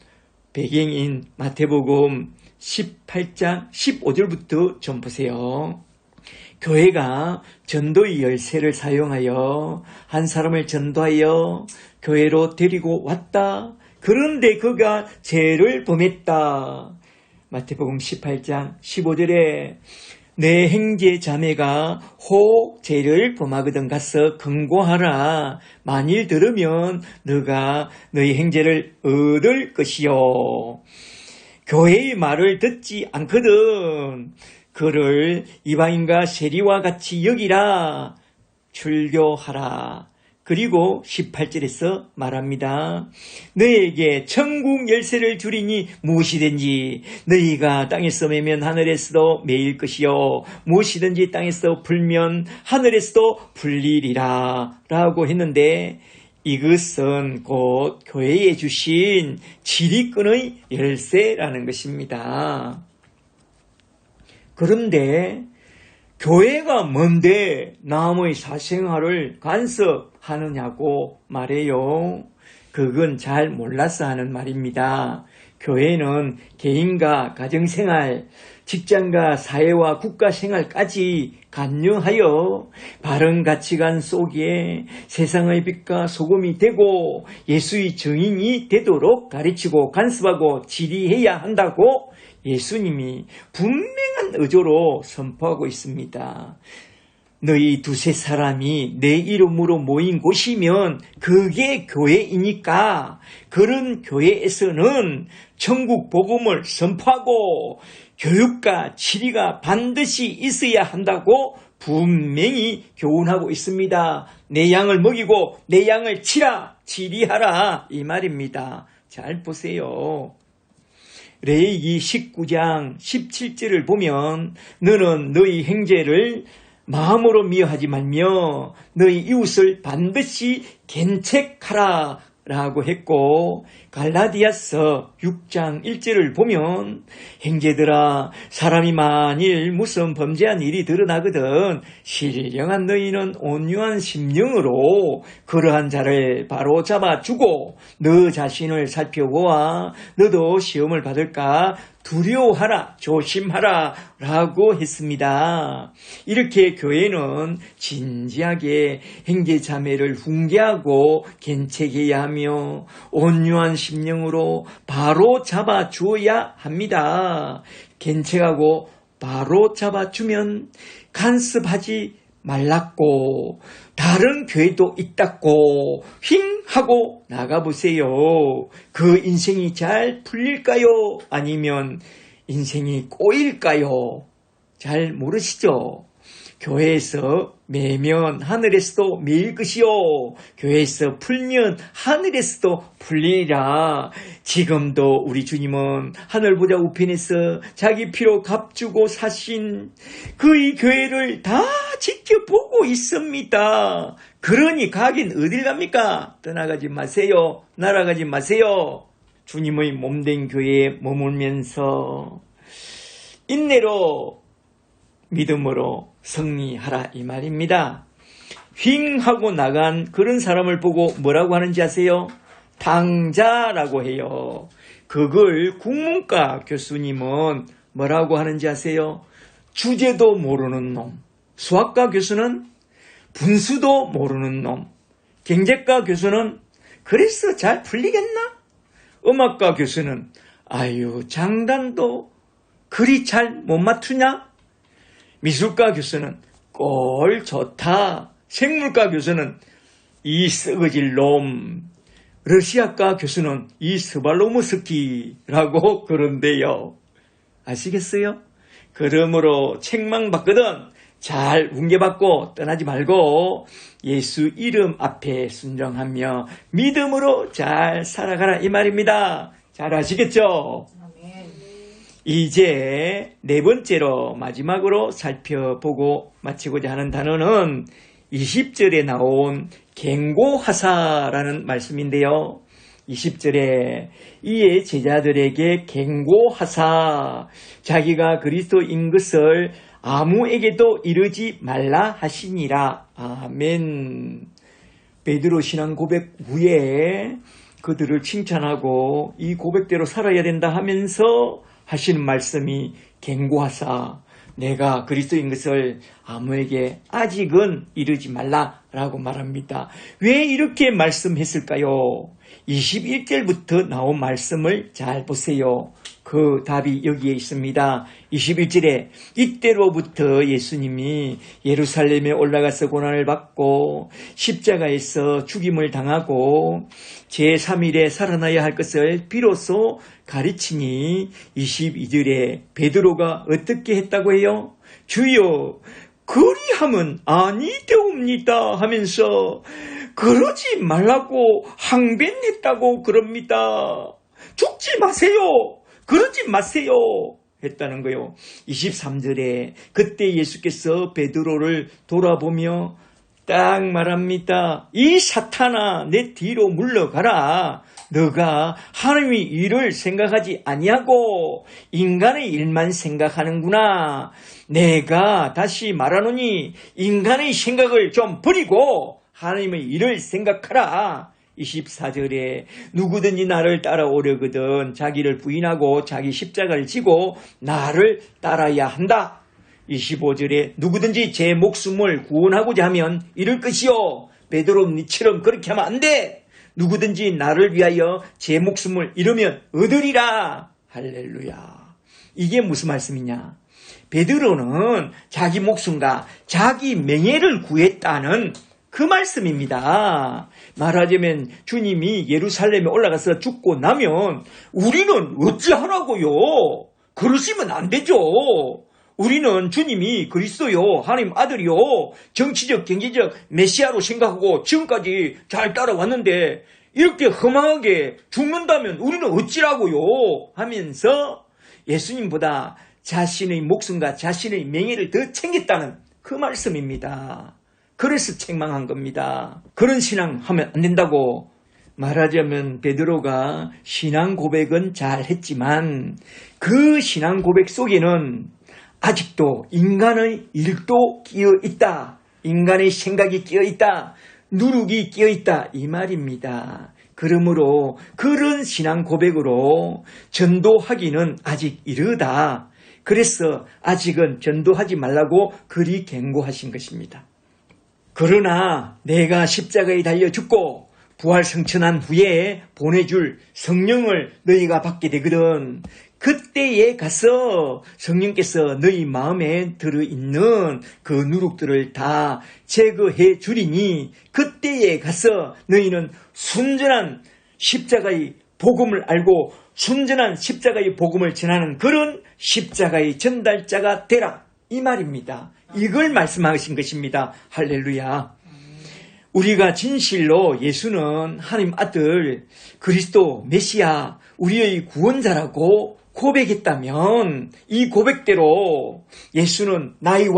S1: 배경인 마태복음 18장 15절부터 좀 보세요. 교회가 전도의 열쇠를 사용하여 한 사람을 전도하여 교회로 데리고 왔다. 그런데 그가 죄를 범했다. 마태복음 18장 15절에 내 형제 자매가 혹 죄를 범하거든 가서 경고하라. 만일 들으면 너가 너희 형제를 얻을 것이요. 교회의 말을 듣지 않거든 그를 이방인과 세리와 같이 여기라. 출교하라. 그리고 18절에서 말합니다. 너에게 천국 열쇠를 주리니 무엇이든지 너희가 땅에서 매면 하늘에서도 매일 것이요 무엇이든지 땅에서 풀면 하늘에서도 풀리리라 라고 했는데 이것은 곧 교회에 주신 지리끈의 열쇠라는 것입니다. 그런데 교회가 뭔데 남의 사생활을 간섭하느냐고 말해요. 그건 잘 몰라서 하는 말입니다. 교회는 개인과 가정생활, 직장과 사회와 국가생활까지 관여하여 바른 가치관 속에 세상의 빛과 소금이 되고 예수의 증인이 되도록 가르치고 간섭하고 지리해야 한다고 예수님이 분명한 의조로 선포하고 있습니다. 너희 두세 사람이 내 이름으로 모인 곳이면 그게 교회이니까 그런 교회에서는 천국 복음을 선포하고 교육과 지리가 반드시 있어야 한다고 분명히 교훈하고 있습니다. 내 양을 먹이고 내 양을 치라, 지리하라 이 말입니다. 잘 보세요. 레위기 19장 17절을 보면 너는 너희 형제를 마음으로 미워하지 말며 너희 이웃을 반드시 견책하라 라고 했고 갈라디아서 6장 1절을 보면 형제들아 사람이 만일 무슨 범죄한 일이 드러나거든 신령한 너희는 온유한 심령으로 그러한 자를 바로 잡아주고 너 자신을 살펴보아 너도 시험을 받을까 두려워하라 조심하라 라고 했습니다. 이렇게 교회는 진지하게 형제자매를 훈계하고 견책해야 하며 온유한 심령으로 바로 잡아주어야 합니다. 견책하고 바로 잡아주면 간섭하지 말랐고 다른 교회도 있다고 휙 하고 나가보세요. 그 인생이 잘 풀릴까요? 아니면 인생이 꼬일까요? 잘 모르시죠? 교회에서 매면 하늘에서도 매일 것이요. 교회에서 풀면 하늘에서도 풀리리라. 지금도 우리 주님은 하늘보다 우편에서 자기 피로 값주고 사신 그의 교회를 다 지켜보고 있습니다. 그러니 가긴 어딜 갑니까? 떠나가지 마세요. 날아가지 마세요. 주님의 몸된 교회에 머물면서 인내로 믿음으로 승리하라 이 말입니다. 휑 하고 나간 그런 사람을 보고 뭐라고 하는지 아세요? 당자라고 해요. 그걸 국문과 교수님은 뭐라고 하는지 아세요? 주제도 모르는 놈. 수학과 교수는 분수도 모르는 놈. 경제과 교수는 그래서 잘 풀리겠나? 음악과 교수는 아유 장단도 그리 잘 못 맞추냐? 미술과 교수는 꼴 좋다. 생물과 교수는 이 썩어질 놈. 러시아과 교수는 이 스발로무스키라고 그런데요. 아시겠어요? 그러므로 책망받거든 잘 훈계받고 떠나지 말고 예수 이름 앞에 순종하며 믿음으로 잘 살아가라 이 말입니다. 잘 아시겠죠? 이제 네 번째로 마지막으로 살펴보고 마치고자 하는 단어는 20절에 나온 갱고하사라는 말씀인데요. 20절에 이에 제자들에게 갱고하사 자기가 그리스도인 것을 아무에게도 이르지 말라 하시니라. 아멘. 베드로 신앙 고백 후에 그들을 칭찬하고 이 고백대로 살아야 된다 하면서 하시는 말씀이 갱고하사 내가 그리스도인 것을 아무에게 아직은 이르지 말라라고 말합니다. 왜 이렇게 말씀했을까요? 21절부터 나온 말씀을 잘 보세요. 그 답이 여기에 있습니다. 21절에 이때로부터 예수님이 예루살렘에 올라가서 고난을 받고 십자가에서 죽임을 당하고 제3일에 살아나야 할 것을 비로소 가르치니 22절에 베드로가 어떻게 했다고 해요? 주여 그리함은 아니되옵니다 하면서 그러지 말라고 항변했다고 그럽니다. 죽지 마세요. 그러지 마세요. 했다는 거요. 23절에 그때 예수께서 베드로를 돌아보며 딱 말합니다. 이 사탄아 내 뒤로 물러가라. 너가 하나님의 일을 생각하지 아니하고 인간의 일만 생각하는구나. 내가 다시 말하노니 인간의 생각을 좀 버리고 하나님의 일을 생각하라. 24절에 누구든지 나를 따라오려거든 자기를 부인하고 자기 십자가를 지고 나를 따라야 한다. 25절에 누구든지 제 목숨을 구원하고자 하면 이럴 것이요. 베드로 니처럼 그렇게 하면 안 돼. 누구든지 나를 위하여 제 목숨을 잃으면 얻으리라. 할렐루야. 이게 무슨 말씀이냐? 베드로는 자기 목숨과 자기 명예를 구했다는 그 말씀입니다. 말하자면 주님이 예루살렘에 올라가서 죽고 나면 우리는 어찌하라고요? 그러시면 안 되죠. 우리는 주님이 그리스도요, 하나님 아들이요, 정치적, 경제적 메시아로 생각하고 지금까지 잘 따라왔는데 이렇게 허망하게 죽는다면 우리는 어찌라고요? 하면서 예수님보다 자신의 목숨과 자신의 명예를 더 챙겼다는 그 말씀입니다. 그래서 책망한 겁니다. 그런 신앙 하면 안 된다고. 말하자면 베드로가 신앙 고백은 잘 했지만 그 신앙 고백 속에는 아직도 인간의 일도 끼어 있다. 인간의 생각이 끼어 있다. 누룩이 끼어 있다. 이 말입니다. 그러므로 그런 신앙 고백으로 전도하기는 아직 이르다. 그래서 아직은 전도하지 말라고 그리 경고하신 것입니다. 그러나 내가 십자가에 달려 죽고 부활 성천한 후에 보내줄 성령을 너희가 받게 되거든. 그때에 가서 성령께서 너희 마음에 들어있는 그 누룩들을 다 제거해 주리니 그때에 가서 너희는 순전한 십자가의 복음을 알고 순전한 십자가의 복음을 전하는 그런 십자가의 전달자가 되라. 이 말입니다. 이걸 말씀하신 것입니다. 할렐루야. 우리가 진실로 예수는 하나님 아들 그리스도 메시아 우리의 구원자라고 고백했다면 이 고백대로 예수는 나의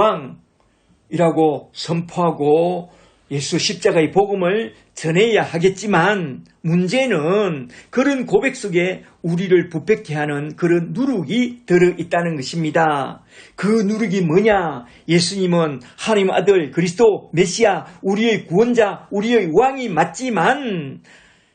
S1: 왕이라고 선포하고 예수 십자가의 복음을 전해야 하겠지만 문제는 그런 고백 속에 우리를 부패케 하는 그런 누룩이 들어있다는 것입니다. 그 누룩이 뭐냐? 예수님은 하나님 아들 그리스도 메시아 우리의 구원자 우리의 왕이 맞지만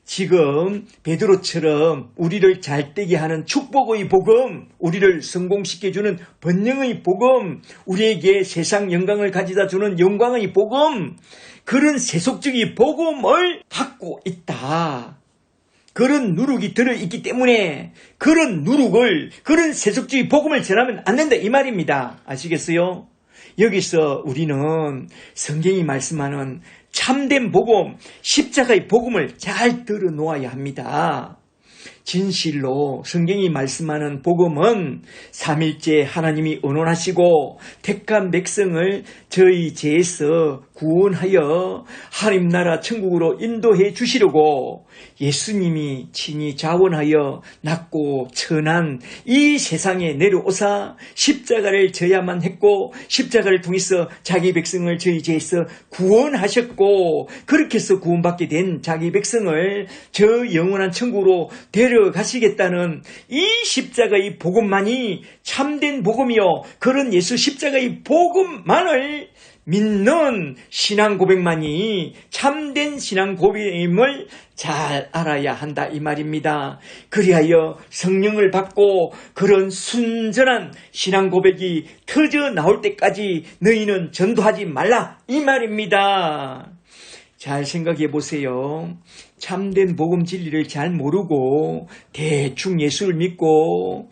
S1: 지금 베드로처럼 우리를 잘되게 하는 축복의 복음, 우리를 성공시켜주는 번영의 복음, 우리에게 세상 영광을 가져다 주는 영광의 복음, 그런 세속적인 복음을 받고 있다. 그런 누룩이 들어있기 때문에 그런 누룩을, 그런 세속적인 복음을 전하면 안 된다 이 말입니다. 아시겠어요? 여기서 우리는 성경이 말씀하는 참된 복음, 십자가의 복음을 잘 들어놓아야 합니다. 진실로 성경이 말씀하는 복음은 삼일째 하나님이 언원하시고 택한 백성을 저희 죄에서 구원하여 하나님 나라 천국으로 인도해 주시려고 예수님이 친히 자원하여 낮고 천한 이 세상에 내려오사 십자가를 져야만 했고 십자가를 통해서 자기 백성을 저희 죄에서 구원하셨고 그렇게 해서 구원받게 된 자기 백성을 저 영원한 천국으로 데려가시겠다는 이 십자가의 복음만이 참된 복음이요 그런 예수 십자가의 복음만을 믿는 신앙 고백만이 참된 신앙 고백임을 잘 알아야 한다 이 말입니다. 그리하여 성령을 받고 그런 순전한 신앙 고백이 터져 나올 때까지 너희는 전도하지 말라 이 말입니다. 잘 생각해 보세요. 참된 복음 진리를 잘 모르고 대충 예수를 믿고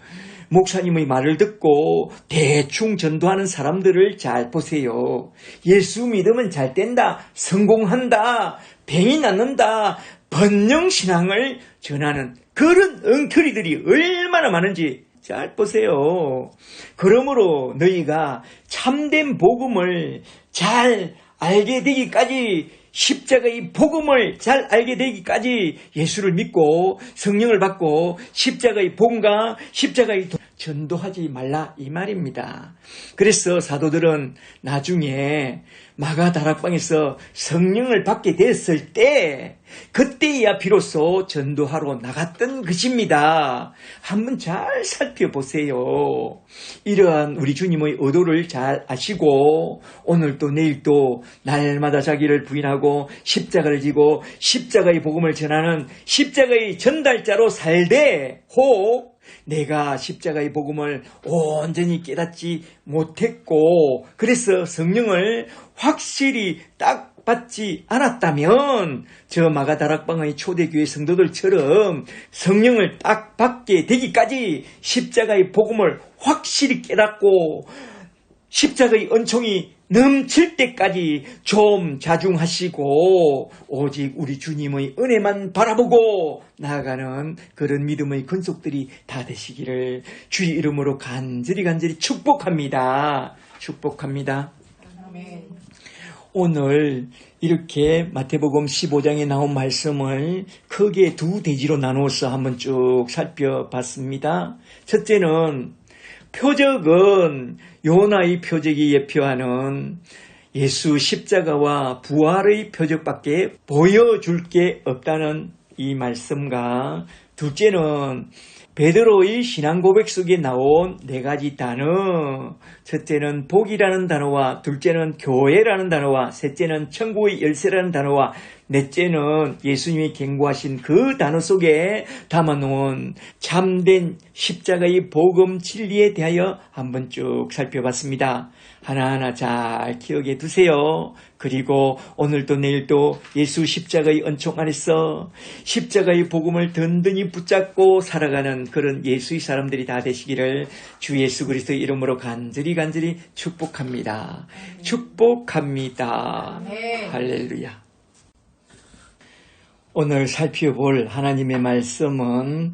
S1: 목사님의 말을 듣고 대충 전도하는 사람들을 잘 보세요. 예수 믿으면 잘 된다, 성공한다, 병이 낫는다, 번영신앙을 전하는 그런 엉터리들이 얼마나 많은지 잘 보세요. 그러므로 너희가 참된 복음을 잘 알게 되기까지 십자가의 복음을 잘 알게 되기까지 예수를 믿고 성령을 받고 십자가의 복음과 십자가의 전도하지 말라 이 말입니다. 그래서 사도들은 나중에 마가다락방에서 성령을 받게 됐을 때 그때야 비로소 전도하러 나갔던 것입니다. 한번 잘 살펴보세요. 이러한 우리 주님의 의도를 잘 아시고 오늘도 내일도 날마다 자기를 부인하고 십자가를 지고 십자가의 복음을 전하는 십자가의 전달자로 살되 혹 내가 십자가의 복음을 온전히 깨닫지 못했고 그래서 성령을 확실히 딱 받지 않았다면 저 마가다락방의 초대교회 성도들처럼 성령을 딱 받게 되기까지 십자가의 복음을 확실히 깨닫고 십자가의 은총이 넘칠 때까지 좀 자중하시고 오직 우리 주님의 은혜만 바라보고 나아가는 그런 믿음의 근속들이 다 되시기를 주의 이름으로 간절히 축복합니다. 축복합니다. 아멘. 오늘 이렇게 마태복음 15장에 나온 말씀을 크게 두 대지로 나누어서 한번 쭉 살펴봤습니다. 첫째는 표적은 요나의 표적이 예표하는 예수 십자가와 부활의 표적밖에 보여줄 게 없다는 이 말씀과 둘째는 베드로의 신앙 고백 속에 나온 네 가지 단어, 첫째는 복이라는 단어와 둘째는 교회라는 단어와 셋째는 천국의 열쇠라는 단어와 넷째는 예수님이 경고하신 그 단어 속에 담아놓은 참된 십자가의 복음 진리에 대하여 한번 쭉 살펴봤습니다. 하나하나 잘 기억해 두세요. 그리고 오늘도 내일도 예수 십자가의 은총 안에서 십자가의 복음을 든든히 붙잡고 살아가는 그런 예수의 사람들이 다 되시기를 주 예수 그리스도의 이름으로 간절히 축복합니다. 축복합니다. 할렐루야. 오늘 살펴볼 하나님의 말씀은